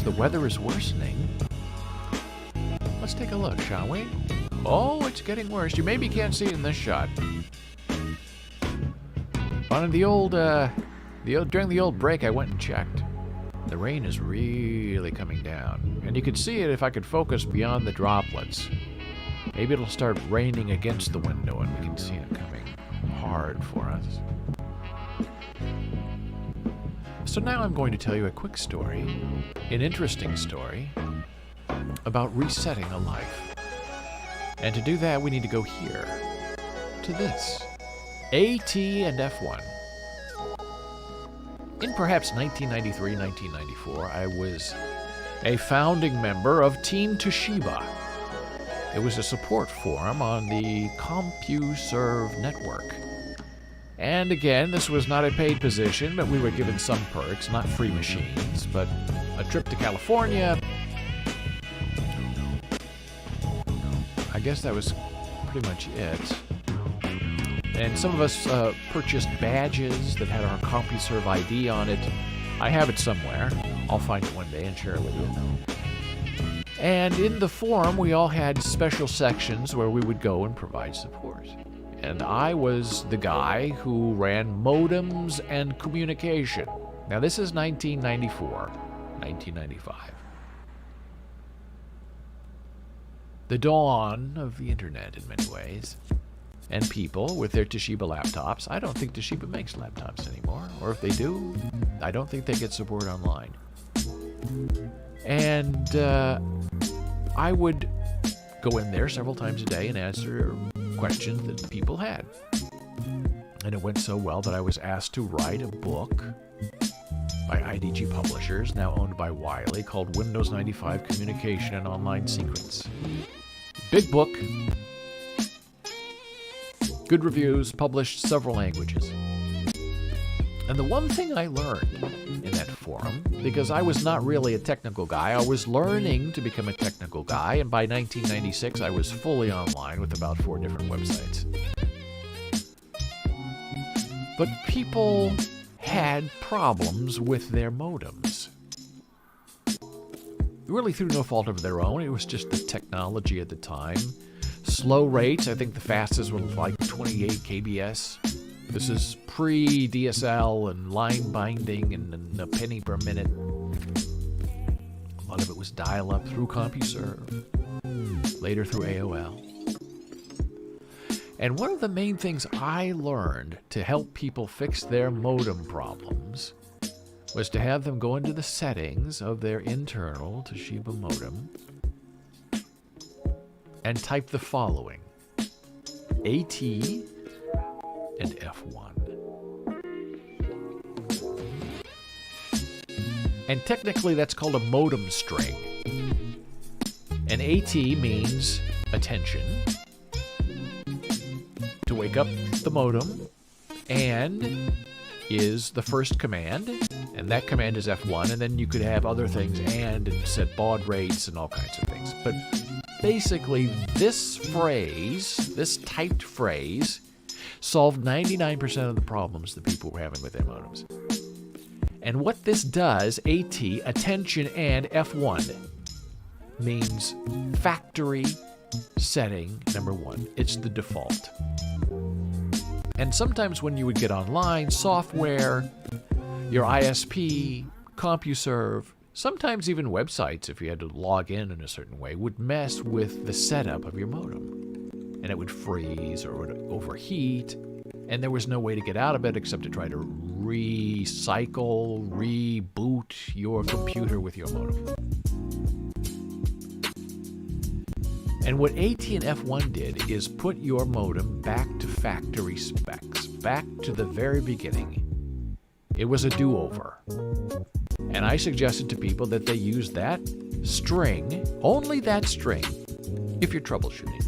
The weather is worsening. Let's take a look, shall we? Oh, it's getting worse. You maybe can't see it in this shot. On during the old break, I went and checked. The rain is really coming down, and you could see it if I could focus beyond the droplets. Maybe it'll start raining against the window, and we can see it coming hard for us. So now I'm going to tell you a quick story, an interesting story, about resetting a life. And to do that, we need to go here, to this, AT and F1. In perhaps 1993, 1994, I was a founding member of Team Toshiba. It was a support forum on the CompuServe network. And again, this was not a paid position, but we were given some perks, not free machines, but a trip to California. I guess that was pretty much it. And some of us purchased badges that had our CompuServe ID on it. I have it somewhere. I'll find it one day and share it with you. And in the forum, we all had special sections where we would go and provide support. And I was the guy who ran modems and communication. Now this is 1994, 1995. The dawn of the internet in many ways. And people with their Toshiba laptops. I don't think Toshiba makes laptops anymore. Or if they do, I don't think they get support online. And I would go in there several times a day and answer questions that people had. And it went so well that I was asked to write a book by IDG Publishers, now owned by Wiley, called Windows 95 Communication and Online Secrets. Big book. Good reviews, published several languages. And the one thing I learned in that forum, because I was not really a technical guy, I was learning to become a technical guy, and by 1996 I was fully online with about 4 different websites. But people had problems with their modems. Really through no fault of their own, it was just the technology at the time. Slow rates, I think the fastest was like 28 kbs. This is pre-DSL and line binding and a penny per minute. A lot of it was dial-up through CompuServe, later through AOL. And one of the main things I learned to help people fix their modem problems was to have them go into the settings of their internal Toshiba modem and type the following: AT and F1. And technically that's called a modem string. And AT means attention, to wake up the modem, and is the first command, and that command is F1, and then you could have other things and set baud rates and all kinds of things. But basically this phrase, this typed phrase, solved 99% of the problems that people were having with their modems. And what this does, AT, attention, and F1, means factory setting number 1. It's the default. And sometimes when you would get online, software, your ISP, CompuServe, sometimes even websites, if you had to log in a certain way, would mess with the setup of your modem. And it would freeze or would overheat, and there was no way to get out of it except to try to reboot your computer with your modem. And what AT and F1 did is put your modem back to factory specs, back to the very beginning. It was a do-over. And I suggested to people that they use that string, only that string, if you're troubleshooting.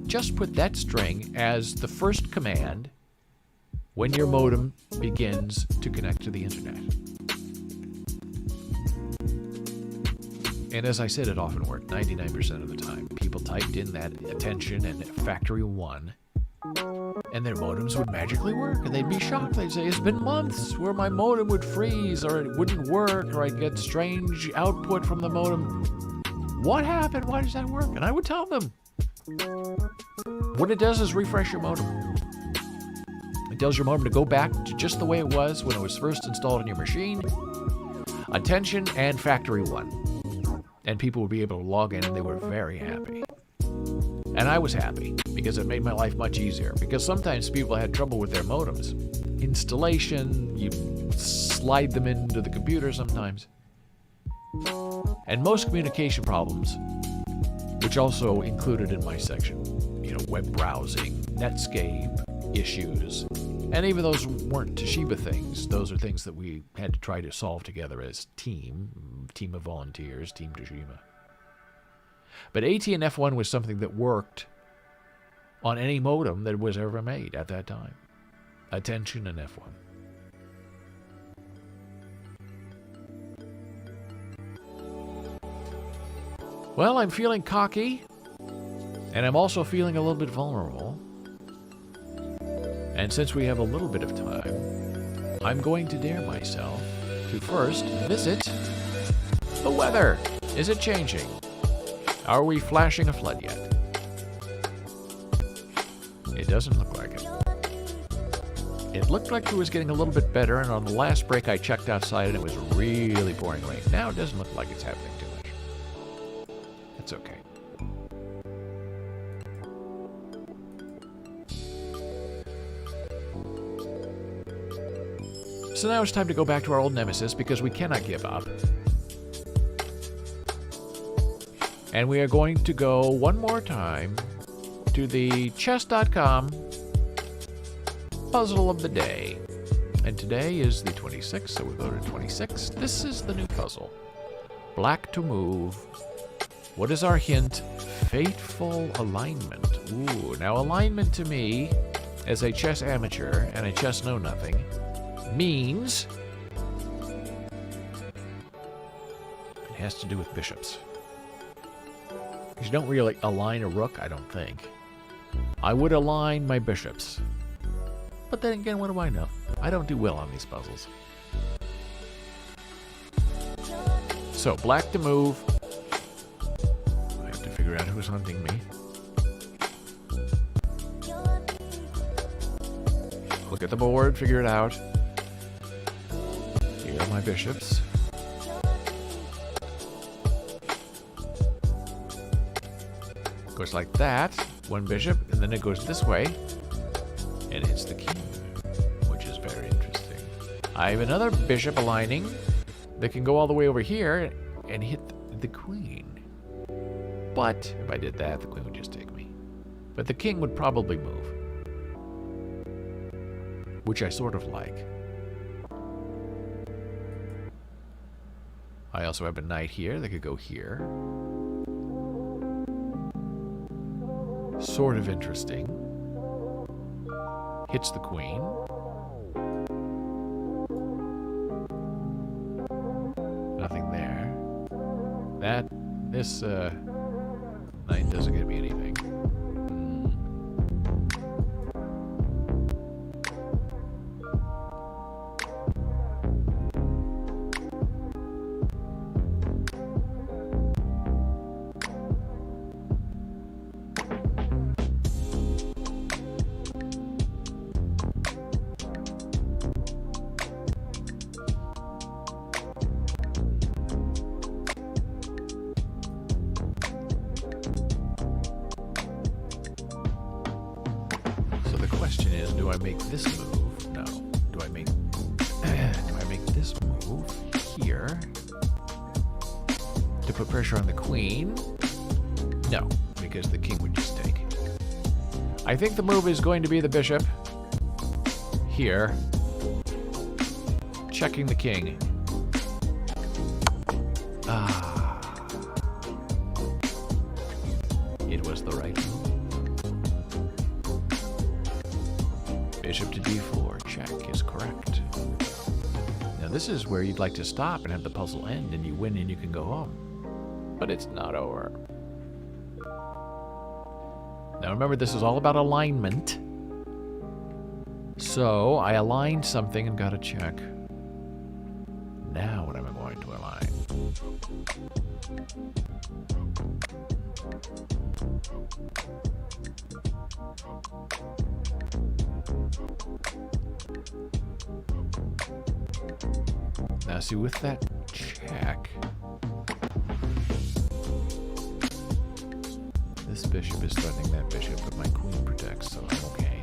Just put that string as the first command when your modem begins to connect to the internet. And as I said, it often worked 99% of the time. People typed in that attention and factory 1, and their modems would magically work, and they'd be shocked. They'd say, it's been months where my modem would freeze, or it wouldn't work, or I'd get strange output from the modem. What happened? Why does that work? And I would tell them. What it does is refresh your modem. It tells your modem to go back to just the way it was when it was first installed on your machine. Attention and factory 1. And people would be able to log in, and they were very happy. And I was happy, because it made my life much easier. Because sometimes people had trouble with their modems. Installation, you slide them into the computer sometimes. And most communication problems, which also included in my section, web browsing, Netscape issues, and even those weren't Toshiba things. Those are things that we had to try to solve together as team of volunteers, Team Toshiba. But AT and F1 was something that worked on any modem that was ever made at that time. Attention and F1. Well, I'm feeling cocky, and I'm also feeling a little bit vulnerable. And since we have a little bit of time, I'm going to dare myself to first visit the weather. Is it changing? Are we flashing a flood yet? It doesn't look like it. It looked like it was getting a little bit better, and on the last break I checked outside and it was really pouring rain. Now it doesn't look like it's happening too much. It's okay. So now it's time to go back to our old nemesis, because we cannot give up. And we are going to go one more time to the chess.com puzzle of the day. And today is the 26th, so we go to 26. This is the new puzzle. Black to move. What is our hint? Fateful alignment. Ooh, now alignment to me, as a chess amateur and a chess know-nothing, means it has to do with bishops. Because you don't really align a rook, I don't think. I would align my bishops. But then again, what do I know? I don't do well on these puzzles. So, black to move. I have to figure out who's hunting me. Look at the board, figure it out. Here are my bishops. Goes like that, one bishop, and then it goes this way, and hits the king, which is very interesting. I have another bishop aligning that can go all the way over here and hit the queen. But if I did that, the queen would just take me. But the king would probably move, which I sort of like. I also have a knight here that could go here. Sort of interesting. Hits the queen. Nothing there. This knight doesn't get me anything. Do I make this move? No. Do I make this move here to put pressure on the queen? No, because the king would just take. I think the move is going to be the bishop here, checking the king. It was the right move. Bishop to d4, check is correct. Now this is where you'd like to stop and have the puzzle end and you win and you can go home. But it's not over. Now remember, this is all about alignment. So I aligned something and got a check. Now what am I going to align? Now see, with that check, this bishop is threatening that bishop, but my queen protects, so I'm okay.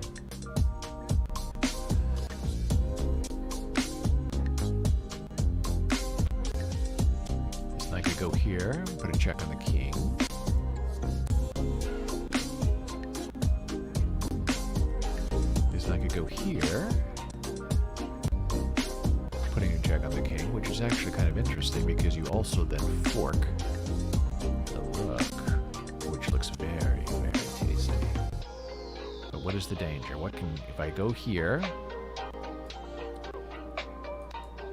This knight could go here, put a check on the king. This knight could go here, putting a check on the king, which is actually kind of interesting because you also then fork the rook, which looks very, very tasty. But what is the danger? What can, if I go here,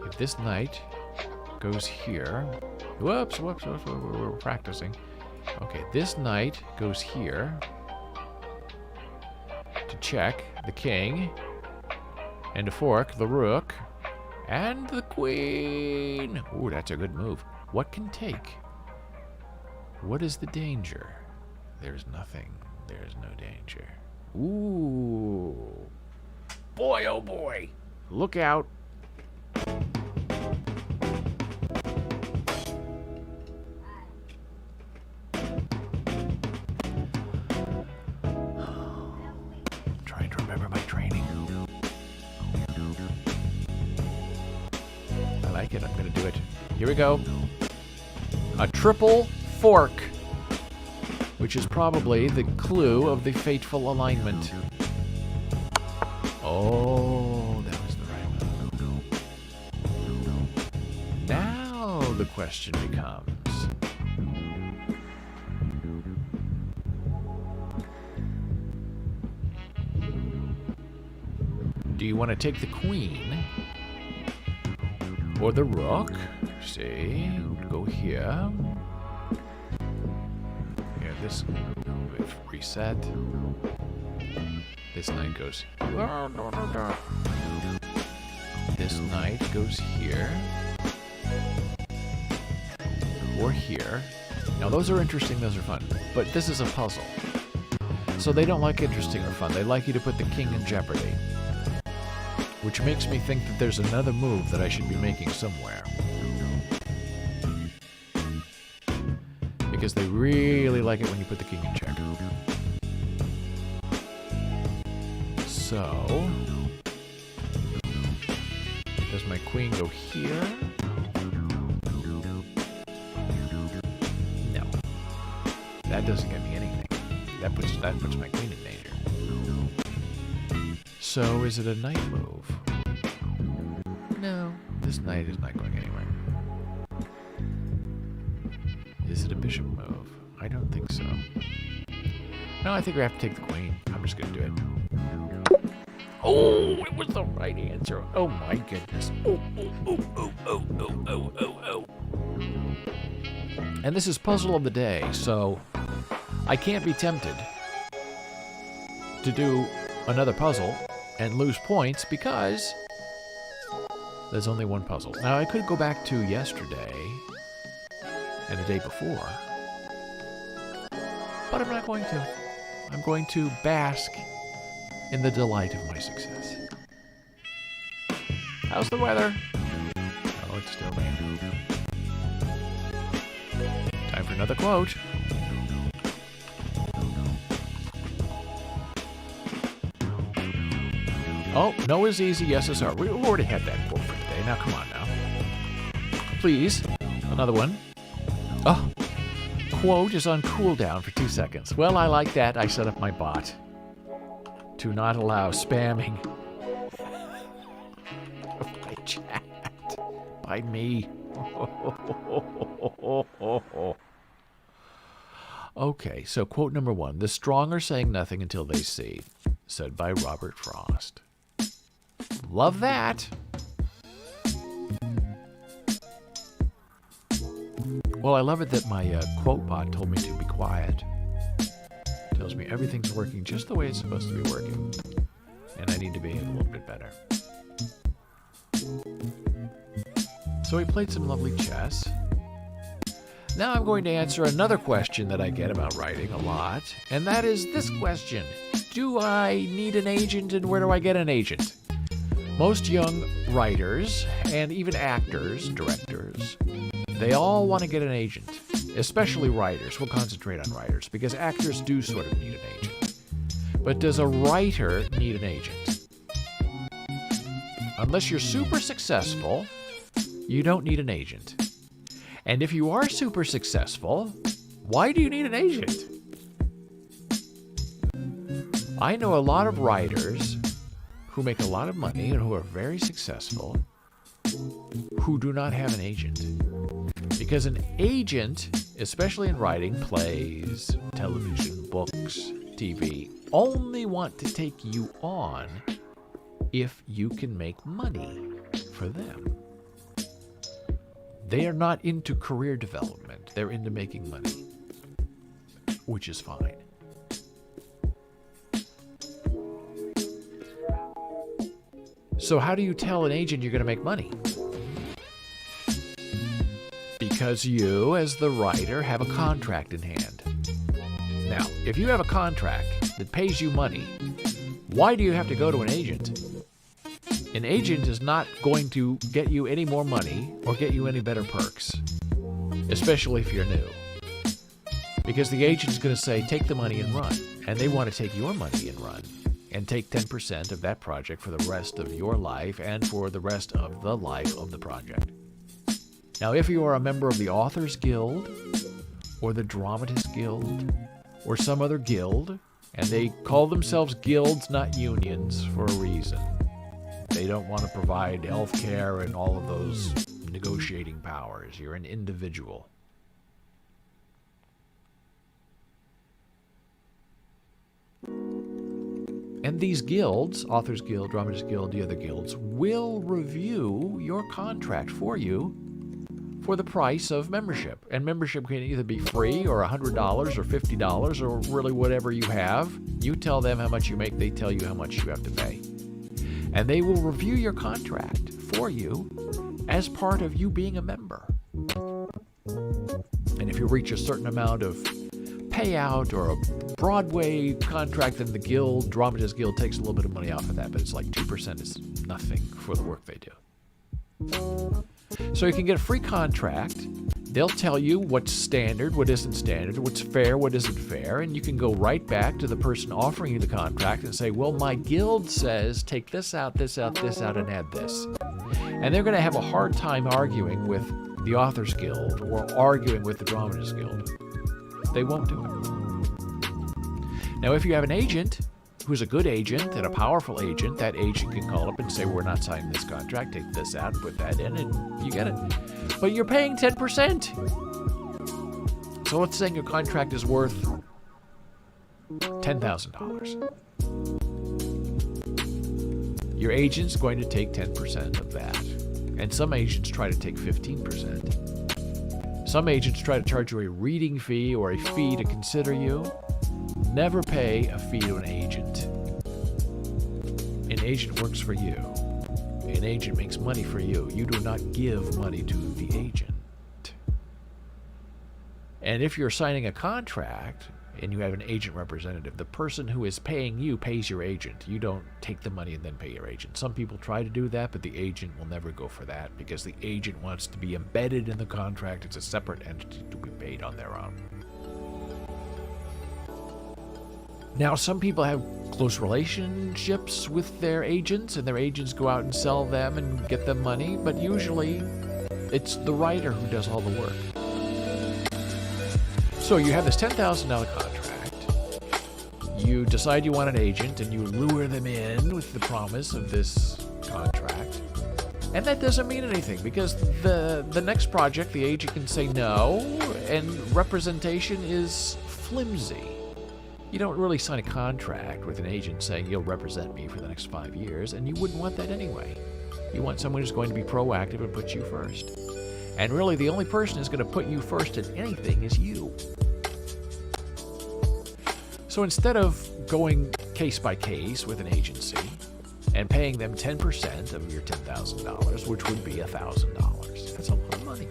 if this knight goes here, whoops, we're practicing. Okay, this knight goes here to check the king and to fork the rook. And the queen! Ooh, that's a good move. What can take? What is the danger? There's nothing. There's no danger. Ooh. Boy, oh boy. Look out. Trying to remember my training. I like it. I'm going to do it. Here we go. A triple fork, which is probably the clue of the fateful alignment. Oh, that was the right move. the question becomes, do you want to take the queen or the rook? See, go here. Here, this reset. This knight goes. This knight goes here. Or here. Now those are interesting, those are fun. But this is a puzzle. So they don't like interesting or fun. They like you to put the king in jeopardy. Which makes me think that there's another move that I should be making somewhere. Because they really like it when you put the king in check. So... does my queen go here? No. That doesn't get me anything. That puts my queen in danger. So is it a knight move? No, this knight is not going anywhere. Is it a bishop move? I don't think so. No, I think we have to take the queen. I'm just going to do it. Oh, it was the right answer. Oh my goodness. Oh. And this is puzzle of the day, so I can't be tempted to do another puzzle and lose points because there's only one puzzle. Now I could go back to yesterday and the day before, but I'm not going to. I'm going to bask in the delight of my success. How's the weather? Oh, it's still raining. Time for another quote. Oh, no is easy, yes is hard. We already had that quote for today. Now, come on now. Please, another one. Oh, quote is on cooldown for 2 seconds. Well, I like that. I set up my bot to not allow spamming of my chat by me. Okay, so quote number 1. The strong are saying nothing until they see. Said by Robert Frost. Love that. Well, I love it that my quote bot told me to be quiet. Tells me everything's working just the way it's supposed to be working. And I need to behave a little bit better. So we played some lovely chess. Now I'm going to answer another question that I get about writing a lot. And that is this question. Do I need an agent and where do I get an agent? Most young writers and even actors, directors, they all want to get an agent, especially writers. We'll concentrate on writers because actors do sort of need an agent. But does a writer need an agent? Unless you're super successful, you don't need an agent. And if you are super successful, why do you need an agent? I know a lot of writers who make a lot of money and who are very successful who do not have an agent. Because an agent, especially in writing, plays, television, books, TV, only want to take you on if you can make money for them. They are not into career development. They're into making money, which is fine. So how do you tell an agent you're going to make money? Because you, as the writer, have a contract in hand. Now, if you have a contract that pays you money, why do you have to go to an agent? An agent is not going to get you any more money or get you any better perks, especially if you're new. Because the agent's going to say, take the money and run. And they want to take your money and run. And take 10% of that project for the rest of your life and for the rest of the life of the project. Now, if you are a member of the Authors Guild or the Dramatists Guild or some other guild, and they call themselves guilds, not unions, for a reason. They don't want to provide health care and all of those negotiating powers. You're an individual. And these guilds, Authors Guild, Dramatists Guild, the other guilds, will review your contract for you for the price of membership. And membership can either be free or $100 or $50 or really whatever you have. You tell them how much you make, they tell you how much you have to pay. And they will review your contract for you as part of you being a member. And if you reach a certain amount of payout or a Broadway contract, then the guild, Dramatist Guild, takes a little bit of money off of that, but it's like 2% is nothing for the work they do. So you can get a free contract. They'll tell you what's standard, what isn't standard, what's fair, what isn't fair, and you can go right back to the person offering you the contract and say, well, my guild says take this out, this out, this out, and add this. And they're going to have a hard time arguing with the Authors Guild or arguing with the Dramatist Guild. They won't do it. Now, if you have an agent who's a good agent and a powerful agent, that agent can call up and say, we're not signing this contract, take this out, put that in, and you get it. But you're paying 10%. So let's say your contract is worth $10,000. Your agent's going to take 10% of that. And some agents try to take 15%. Some agents try to charge you a reading fee or a fee to consider you. Never pay a fee to an agent. An agent works for you. An agent makes money for you. You do not give money to the agent. And if you're signing a contract and you have an agent representative, the person who is paying you pays your agent. You don't take the money and then pay your agent. Some people try to do that, but the agent will never go for that because the agent wants to be embedded in the contract. It's a separate entity to be paid on their own. Now, some people have close relationships with their agents, and their agents go out and sell them and get them money, but usually it's the writer who does all the work. So you have this $10,000 contract. You decide you want an agent, and you lure them in with the promise of this contract. And that doesn't mean anything, because the next project, the agent can say no, and representation is flimsy. You don't really sign a contract with an agent saying you'll represent me for the next 5 years, and you wouldn't want that anyway. You want someone who's going to be proactive and put you first. And really, the only person who's going to put you first in anything is you. So instead of going case by case with an agency and paying them 10% of your $10,000, which would be $1,000, that's a lot of money.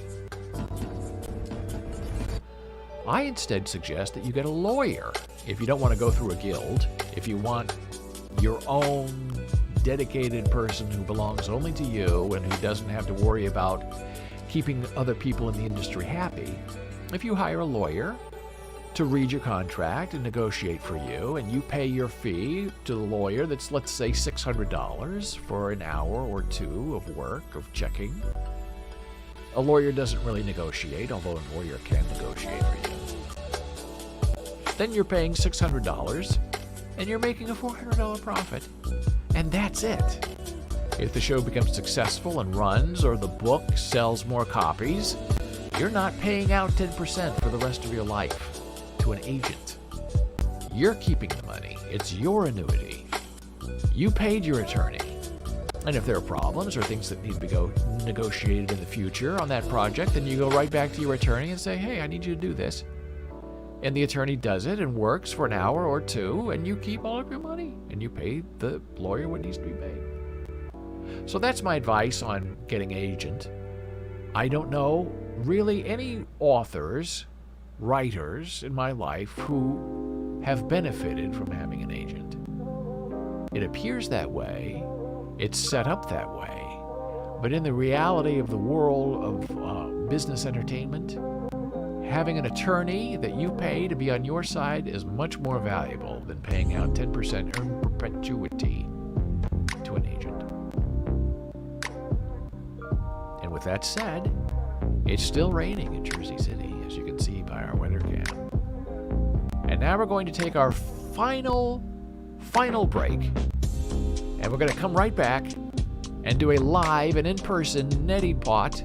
I instead suggest that you get a lawyer. If you don't want to go through a guild, if you want your own dedicated person who belongs only to you and who doesn't have to worry about keeping other people in the industry happy, if you hire a lawyer to read your contract and negotiate for you, and you pay your fee to the lawyer that's, let's say, $600 for an hour or two of work, of checking. A lawyer doesn't really negotiate, although a lawyer can negotiate for you. Then you're paying $600, and you're making a $400 profit. And that's it. If the show becomes successful and runs, or the book sells more copies, you're not paying out 10% for the rest of your life to an agent. You're keeping the money. It's your annuity. You paid your attorney. And if there are problems or things that need to be negotiated in the future on that project, then you go right back to your attorney and say, hey, I need you to do this. And the attorney does it and works for an hour or two, and you keep all of your money, and you pay the lawyer what needs to be paid. So that's my advice on getting an agent. I don't know really any authors, writers in my life who have benefited from having an agent. It appears that way. It's set up that way. But in the reality of the world of business entertainment, having an attorney that you pay to be on your side is much more valuable than paying out 10% in perpetuity to an agent. And with that said, it's still raining in Jersey City, as you can see by our weather cam. And now we're going to take our final break. And we're going to come right back and do a live and in-person neti pot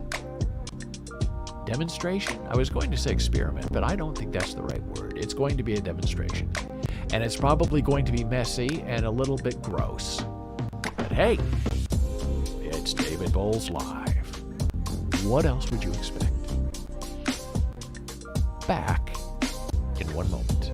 demonstration. I was going to say experiment, but I don't think that's the right word. It's going to be a demonstration. And it's probably going to be messy and a little bit gross. But hey, it's David Boles Live. What else would you expect? Back in one moment.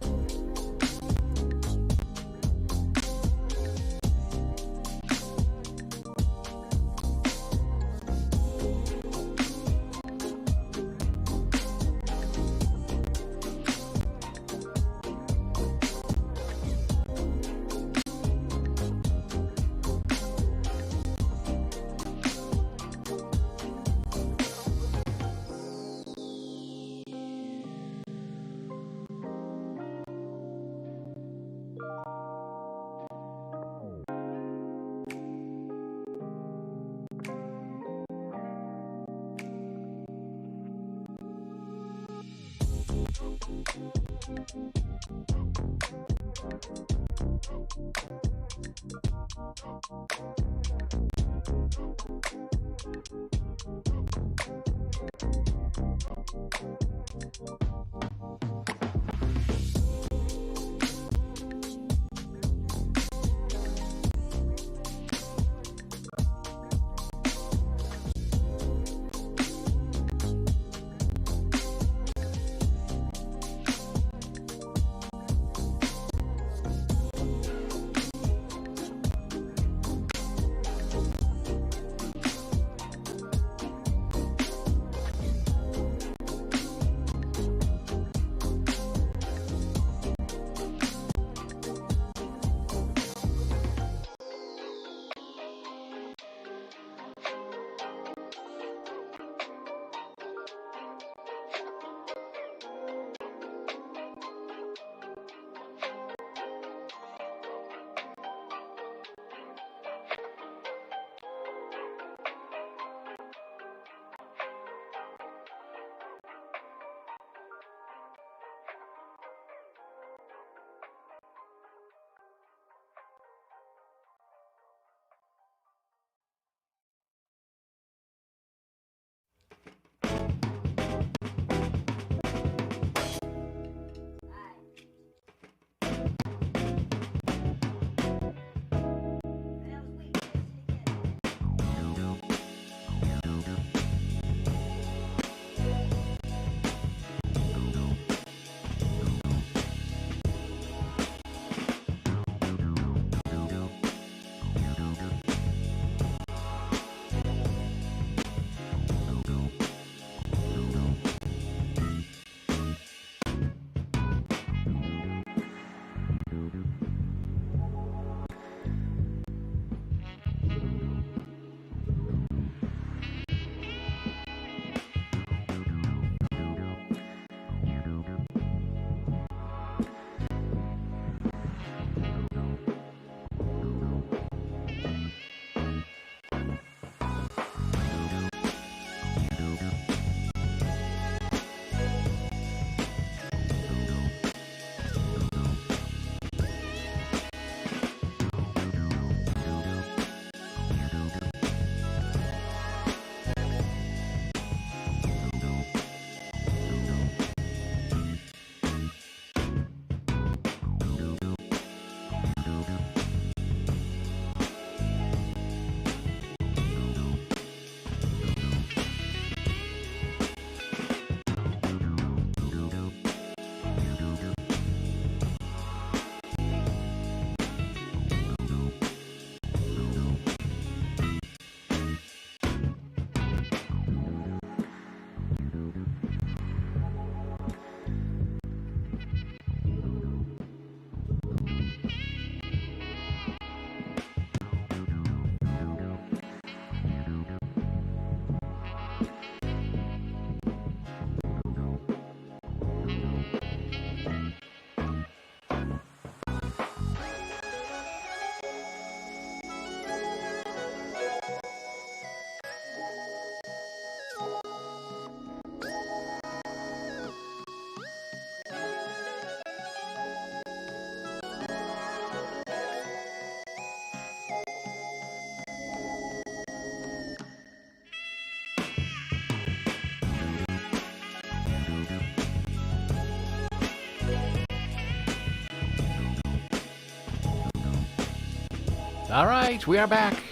All right, we are back.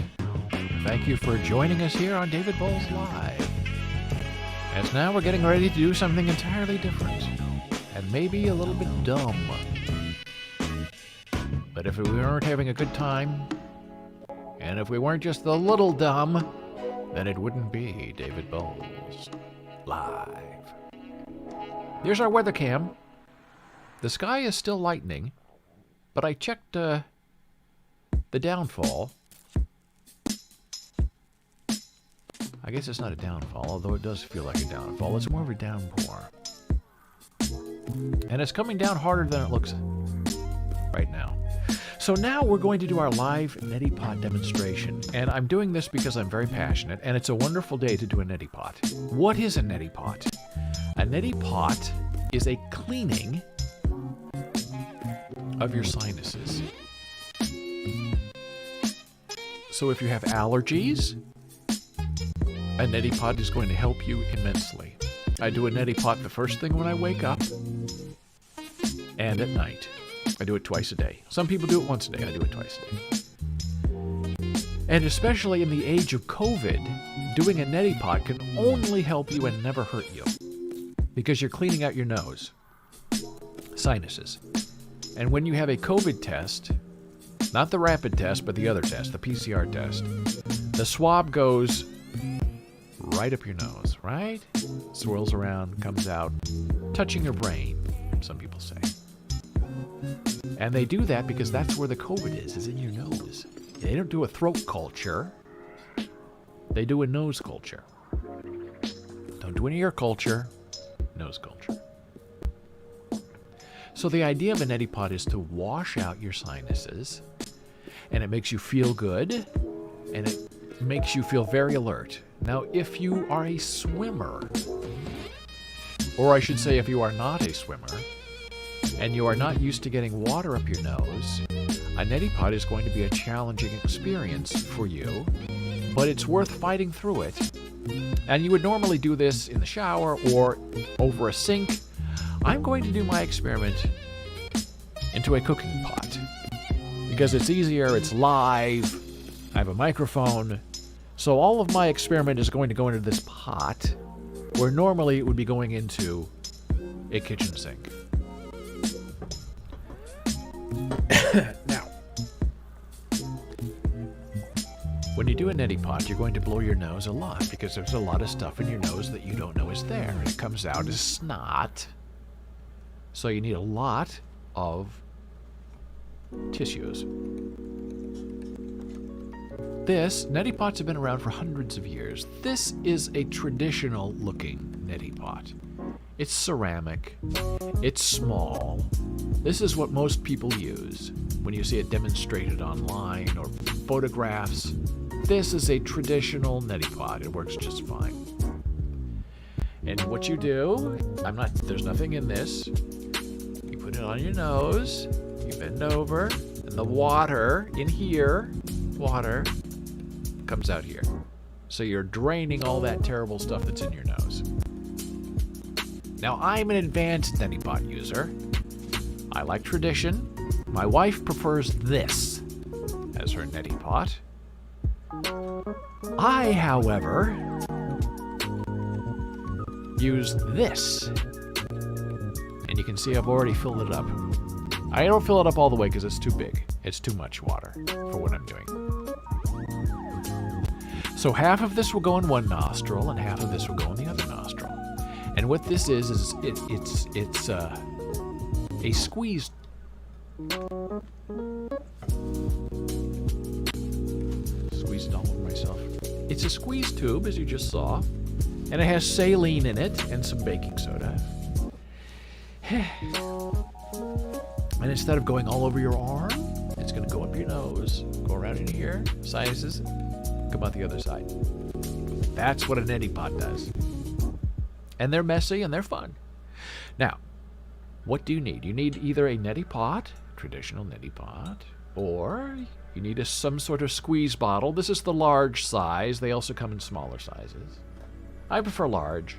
Thank you for joining us here on David Boles Live. As now we're getting ready to do something entirely different, and maybe a little bit dumb. But if we weren't having a good time, and if we weren't just a little dumb, then it wouldn't be David Boles Live. Here's our weather cam. The sky is still lightening, but I checked the downfall. I guess it's not a downfall, although it does feel like a downfall. It's more of a downpour. And it's coming down harder than it looks right now. So now we're going to do our live neti pot demonstration. And I'm doing this because I'm very passionate, and it's a wonderful day to do a neti pot. What is a neti pot? A neti pot is a cleaning of your sinuses. So if you have allergies, a neti pot is going to help you immensely. I do a neti pot the first thing when I wake up and at night. I do it twice a day. Some people do it once a day. I do it twice a day. And especially in the age of COVID, doing a neti pot can only help you and never hurt you, because you're cleaning out your nose, sinuses. And when you have a COVID test, not the rapid test, but the other test, the PCR test, the swab goes right up your nose, right? Swirls around, comes out, touching your brain, some people say. And they do that because that's where the COVID is in your nose. They don't do a throat culture. They do a nose culture. Don't do an ear culture, nose culture. So the idea of a neti pot is to wash out your sinuses, and it makes you feel good, and it makes you feel very alert. Now, if you are a swimmer, or I should say if you are not a swimmer, and you are not used to getting water up your nose, a neti pot is going to be a challenging experience for you, but it's worth fighting through it. And you would normally do this in the shower or over a sink. I'm going to do my experiment into a cooking pot because it's easier, it's live, I have a microphone, so all of my experiment is going to go into this pot where normally it would be going into a kitchen sink. Now, when you do a neti pot, you're going to blow your nose a lot because there's a lot of stuff in your nose that you don't know is there. And it comes out as snot. So you need a lot of tissues. Neti pots have been around for hundreds of years. This is a traditional looking neti pot. It's ceramic. It's small. This is what most people use when you see it demonstrated online or photographs. This is a traditional neti pot. It works just fine. And what you do, there's nothing in this. You put it on your nose, you bend over, and the water in here, comes out here. So you're draining all that terrible stuff that's in your nose. Now, I'm an advanced neti pot user. I like tradition. My wife prefers this as her neti pot. I, however, use this. And you can see I've already filled it up. I don't fill it up all the way because it's too big. It's too much water for what I'm doing. So half of this will go in one nostril and half of this will go in the other nostril. And what this is it's a squeeze. Squeezed all over myself. It's a squeeze tube, as you just saw, and it has saline in it and some baking soda. And instead of going all over your arm, it's going to go up your nose, go around in here, sinuses, come out the other side. That's what a neti pot does. And they're messy and they're fun. Now, what do you need? You need either a neti pot, traditional neti pot, or you need some sort of squeeze bottle. This is the large size. They also come in smaller sizes. I prefer large.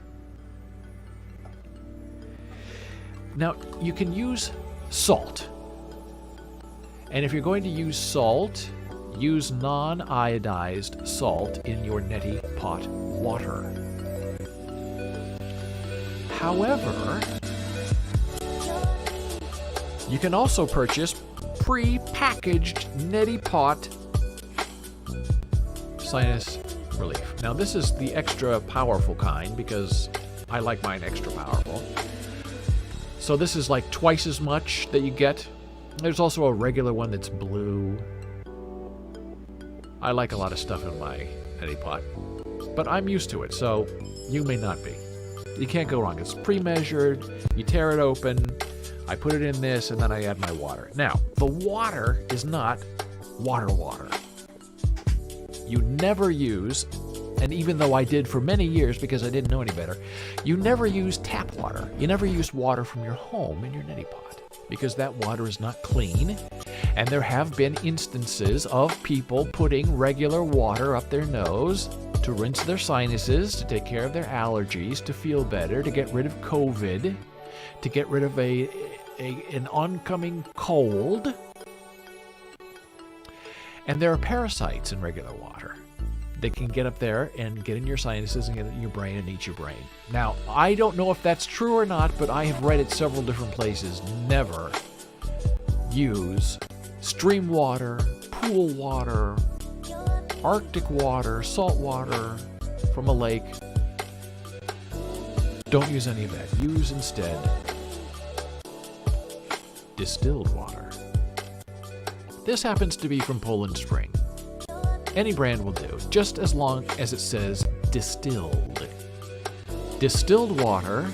Now, you can use salt. And if you're going to use salt, use non-iodized salt in your neti pot water. However, you can also purchase pre-packaged neti pot sinus relief. Now this is the extra powerful kind because I like mine extra powerful. So this is like twice as much that you get. There's also a regular one that's blue. I like a lot of stuff in my neti pot, but I'm used to it, so you may not be. You can't go wrong. It's pre-measured. You tear it open. I put it in this, and then I add my water. Now, the water is not water. You never use, and even though I did for many years because I didn't know any better, you never use tap water. You never use water from your home in your neti pot because that water is not clean. And there have been instances of people putting regular water up their nose to rinse their sinuses, to take care of their allergies, to feel better, to get rid of COVID, to get rid of an oncoming cold. And there are parasites in regular water. They can get up there and get in your sinuses and get in your brain and eat your brain. Now, I don't know if that's true or not, but I have read it several different places. Never use stream water, pool water, Arctic water, salt water from a lake. Don't use any of that. Use instead distilled water. This happens to be from Poland Spring. Any brand will do, just as long as it says distilled. Distilled water,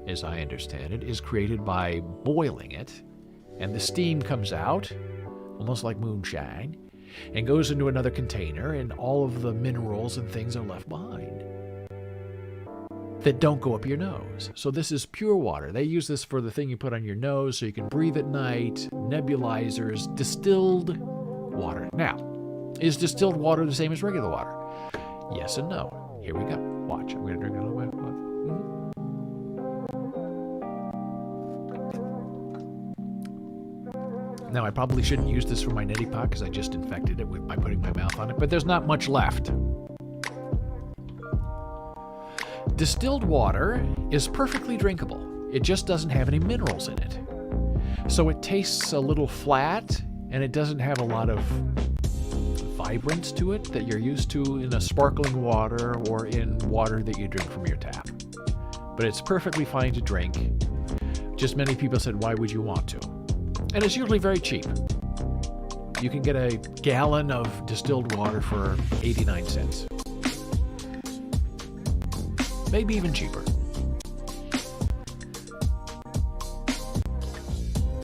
as I understand it, is created by boiling it, and the steam comes out, almost like moonshine, and goes into another container, and all of the minerals and things are left behind that don't go up your nose. So this is pure water. They use this for the thing you put on your nose so you can breathe at night, nebulizers, distilled water. Now, is distilled water the same as regular water? Yes and no. Here we go. Watch. I'm going to drink a little bit. Now, I probably shouldn't use this for my neti pot because I just infected it by putting my mouth on it, but there's not much left. Distilled water is perfectly drinkable. It just doesn't have any minerals in it. So it tastes a little flat, and it doesn't have a lot of vibrance to it that you're used to in a sparkling water or in water that you drink from your tap. But it's perfectly fine to drink. Just many people said, why would you want to? And it's usually very cheap. You can get a gallon of distilled water for 89 cents. Maybe even cheaper.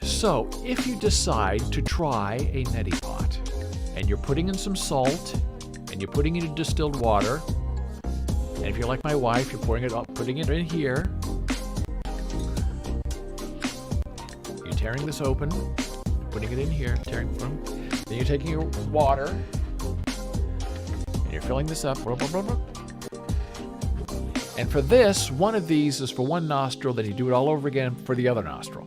So, if you decide to try a neti pot, and you're putting in some salt, and you're putting in distilled water, and if you're like my wife, you're putting it in here, you're tearing this open, putting it in here, then you're taking your water, and you're filling this up, blah, blah, blah, blah. And for this, one of these is for one nostril, then you do it all over again for the other nostril.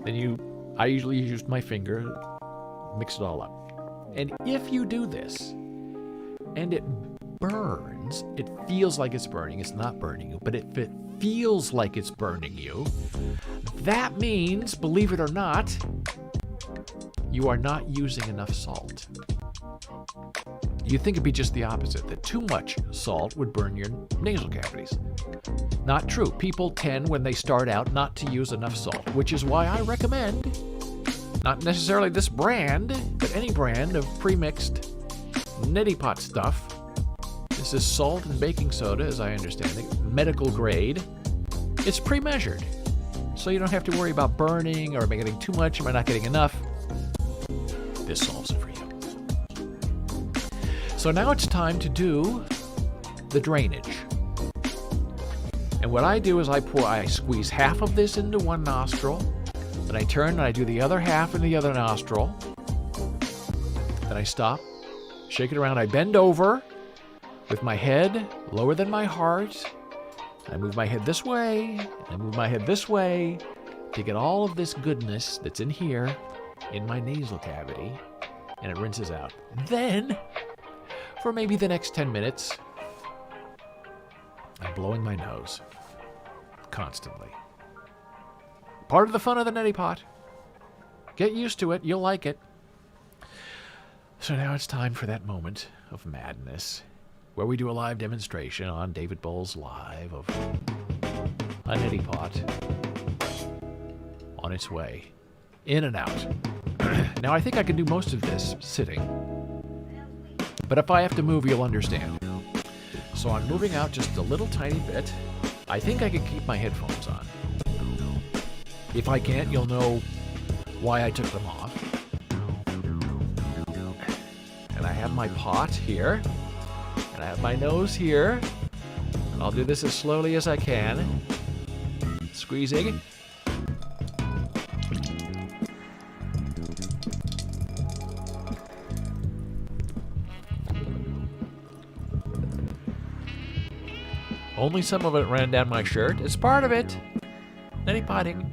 Then I usually use my finger, mix it all up. And if you do this, and it burns, it feels like it's burning, it's not burning you, but if it feels like it's burning you, that means, believe it or not, you are not using enough salt. You'd think it'd be just the opposite, that too much salt would burn your nasal cavities. Not true. People tend, when they start out, not to use enough salt, which is why I recommend, not necessarily this brand, but any brand of pre-mixed neti pot stuff. This is salt and baking soda, as I understand it, medical grade. It's pre-measured, so you don't have to worry about burning or am I getting too much, am I not getting enough. This solves it for you. So now it's time to do the drainage. And what I do is I squeeze half of this into one nostril, then I turn and I do the other half in the other nostril. Then I stop, shake it around, I bend over with my head lower than my heart. I move my head this way, and I move my head this way to get all of this goodness that's in here, in my nasal cavity, and it rinses out. Then, for maybe the next 10 minutes, I'm blowing my nose. Constantly. Part of the fun of the neti pot. Get used to it. You'll like it. So now it's time for that moment of madness where we do a live demonstration on David Boles Live of a neti pot on its way in and out. Now, I think I can do most of this sitting, but if I have to move, you'll understand. So I'm moving out just a little tiny bit. I think I can keep my headphones on. If I can't, you'll know why I took them off. And I have my pot here, and I have my nose here, and I'll do this as slowly as I can. Squeezing. Only some of it ran down my shirt. It's part of it. Neti potting.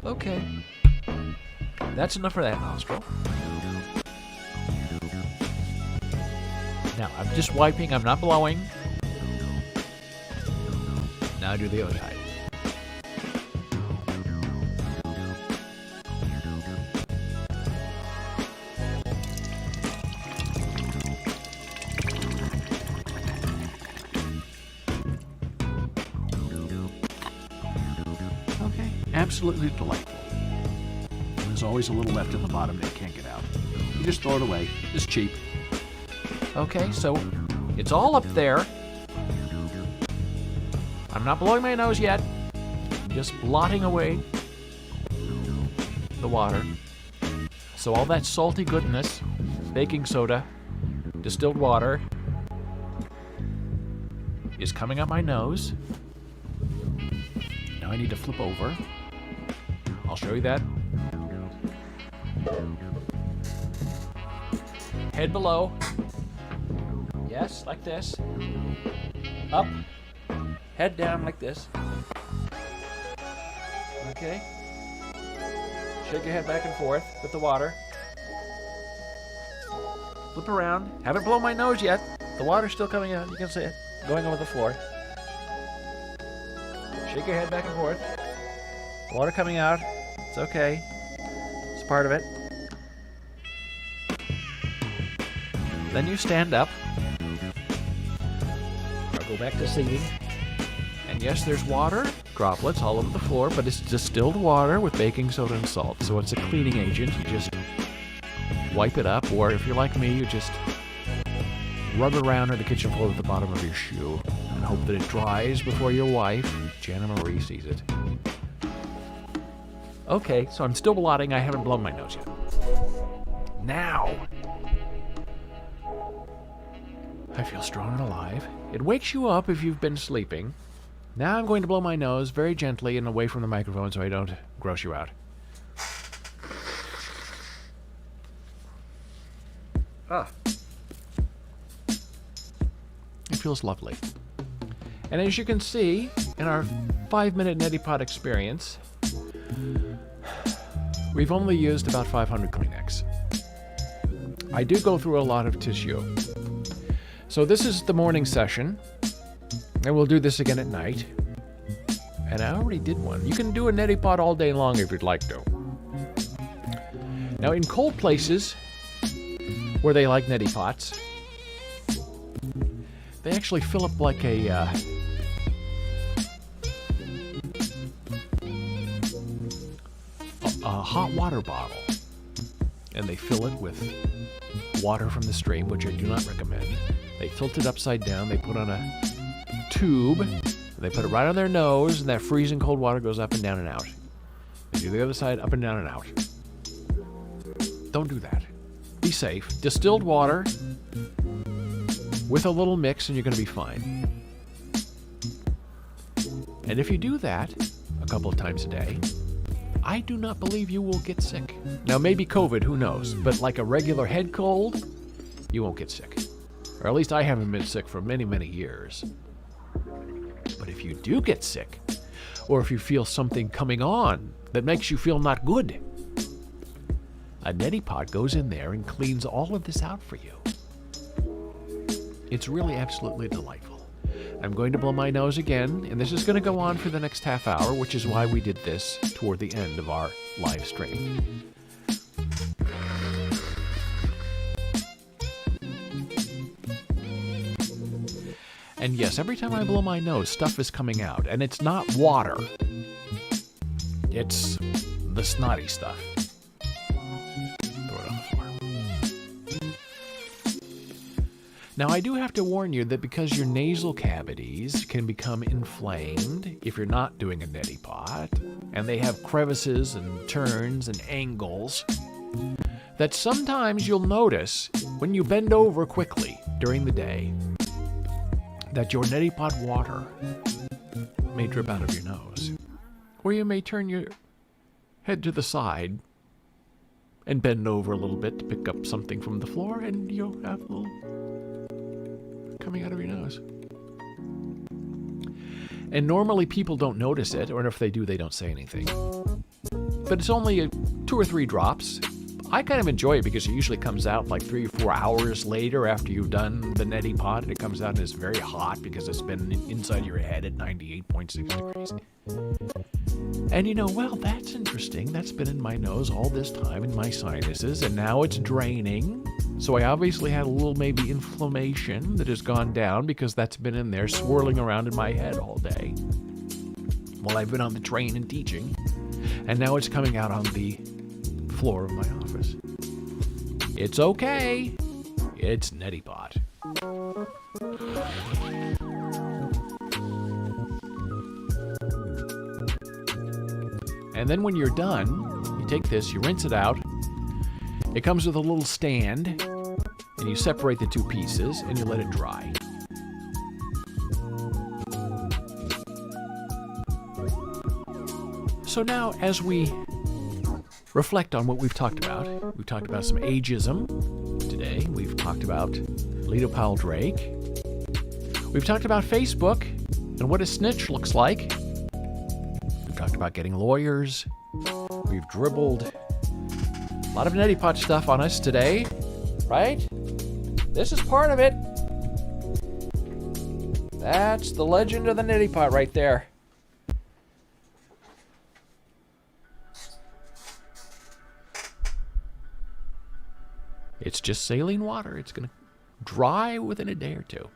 Okay. That's enough for that nostril. Now, I'm just wiping. I'm not blowing. Now do the other side. Okay, absolutely delightful. And there's always a little left in the bottom that you can't get out. You just throw it away. It's cheap. Okay, so it's all up there. I'm not blowing my nose yet. I'm just blotting away the water. So all that salty goodness, baking soda, distilled water, is coming up my nose. Now I need to flip over. I'll show you that. Head below. Yes, like this. Up. Head down like this. Okay. Shake your head back and forth with the water. Flip around. Haven't blown my nose yet. The water's still coming out. You can see it going over the floor. Shake your head back and forth. Water coming out. It's okay. It's part of it. Then you stand up. I'll go back to seating. And yes, there's water droplets all over the floor, but it's distilled water with baking soda and salt. So it's a cleaning agent. You just wipe it up, or if you're like me, you just rub it around on the kitchen floor with the bottom of your shoe and hope that it dries before your wife, Jana Marie, sees it. Okay, so I'm still blotting. I haven't blown my nose yet. Now, I feel strong and alive. It wakes you up if you've been sleeping. Now I'm going to blow my nose very gently and away from the microphone so I don't gross you out. Ah. It feels lovely. And as you can see, in our 5-minute neti pot experience, we've only used about 500 Kleenex. I do go through a lot of tissue. So this is the morning session, and we'll do this again at night. And I already did one. You can do a neti pot all day long if you'd like to. Now in cold places, where they like neti pots, they actually fill up like a hot water bottle, and they fill it with water from the stream, which I do not recommend. They tilt it upside down, they put on a tube, they put it right on their nose, and that freezing cold water goes up and down and out. They do the other side, up and down and out. Don't do that. Be safe. Distilled water with a little mix and you're going to be fine. And if you do that a couple of times a day, I do not believe you will get sick. Now, maybe COVID, who knows? But like a regular head cold, you won't get sick. Or at least I haven't been sick for many, many years. But if you do get sick, or if you feel something coming on that makes you feel not good, a neti pot goes in there and cleans all of this out for you. It's really absolutely delightful. I'm going to blow my nose again, and this is going to go on for the next half hour, which is why we did this toward the end of our live stream. And yes, every time I blow my nose, stuff is coming out. And it's not water. It's the snotty stuff. Throw it on the floor. Now, I do have to warn you that because your nasal cavities can become inflamed if you're not doing a neti pot, and they have crevices and turns and angles, that sometimes you'll notice when you bend over quickly during the day that your neti pot water may drip out of your nose. Or you may turn your head to the side and bend over a little bit to pick up something from the floor, and you'll have a little coming out of your nose. And normally people don't notice it, or if they do, they don't say anything. But it's only 2 or 3 drops. I kind of enjoy it because it usually comes out like 3 or 4 hours later after you've done the neti pot, and it comes out and it's very hot because it's been inside your head at 98.6 degrees. And you know, well, that's interesting. That's been in my nose all this time in my sinuses, and now it's draining. So I obviously had a little maybe inflammation that has gone down because that's been in there swirling around in my head all day while I've been on the train and teaching. And now it's coming out on the floor of my office. It's okay. It's neti pot. And then when you're done, you take this, you rinse it out. It comes with a little stand, and you separate the 2 pieces, and you let it dry. So now, as we reflect on what we've talked about some ageism today. We've talked about Lito Powell Drake. We've talked about Facebook and what a snitch looks like. We've talked about getting lawyers. We've dribbled a lot of neti pot stuff on us today, right? This is part of it. That's the legend of the neti pot right there. It's just saline water. It's going to dry within a day or two,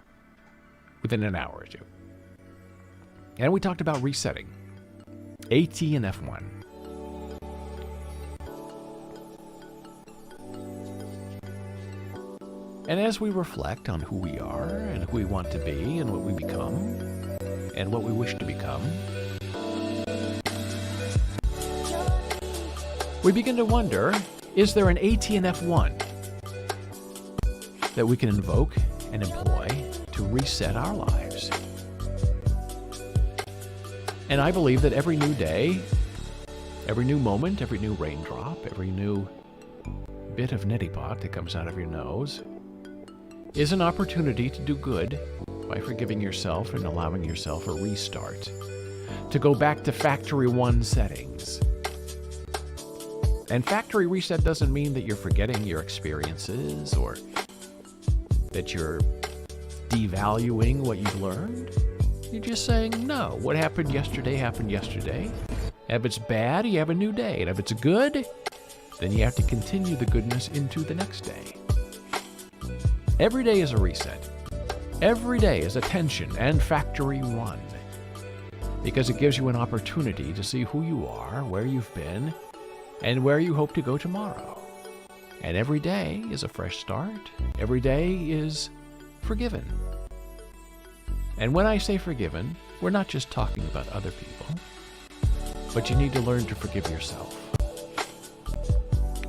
within an hour or 2. And we talked about resetting. AT and F1. And as we reflect on who we are and who we want to be and what we become and what we wish to become, we begin to wonder, is there an AT and F1 that we can invoke and employ to reset our lives? And I believe that every new day, every new moment, every new raindrop, every new bit of neti pot that comes out of your nose is an opportunity to do good by forgiving yourself and allowing yourself a restart, to go back to factory 1 settings. And factory reset doesn't mean that you're forgetting your experiences or that you're devaluing what you've learned. You're just saying, no, what happened yesterday happened yesterday. If it's bad, you have a new day. And if it's good, then you have to continue the goodness into the next day. Every day is a reset. Every day is attention and factory 1. Because it gives you an opportunity to see who you are, where you've been, and where you hope to go tomorrow. And every day is a fresh start. Every day is forgiven. And when I say forgiven, we're not just talking about other people, but you need to learn to forgive yourself.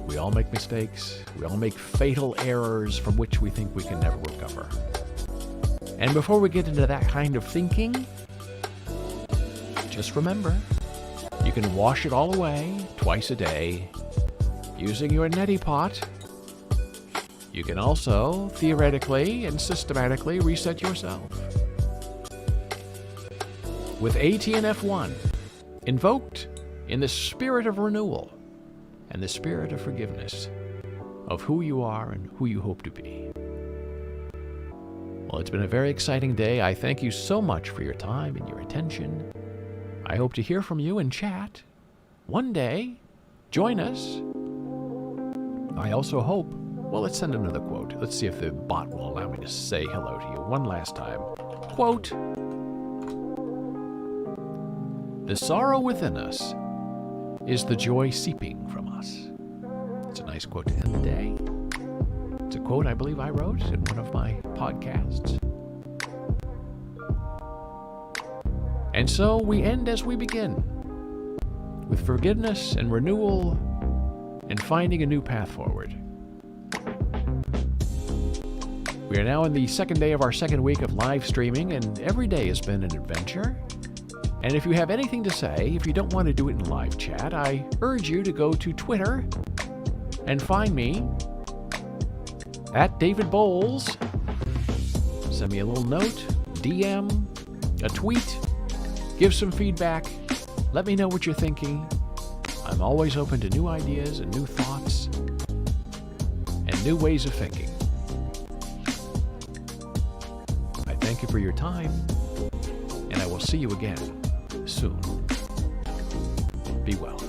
We all make mistakes. We all make fatal errors from which we think we can never recover. And before we get into that kind of thinking, just remember, you can wash it all away twice a day using your neti pot. You can also theoretically and systematically reset yourself. With AT and F1, invoked in the spirit of renewal and the spirit of forgiveness of who you are and who you hope to be. Well, it's been a very exciting day. I thank you so much for your time and your attention. I hope to hear from you and chat one day. Join us. I also hope, well, let's send another quote. Let's see if the bot will allow me to say hello to you one last time. Quote, "The sorrow within us is the joy seeping from us." It's a nice quote to end the day. It's a quote I believe I wrote in one of my podcasts. And so we end as we begin, with forgiveness and renewal and finding a new path forward. We are now in the second day of our second week of live streaming, and every day has been an adventure. And if you have anything to say, if you don't want to do it in live chat, I urge you to go to Twitter and find me at David Boles. Send me a little note, DM, a tweet, give some feedback. Let me know what you're thinking. I'm always open to new ideas and new thoughts and new ways of thinking. I thank you for your time, and I will see you again soon. Be well.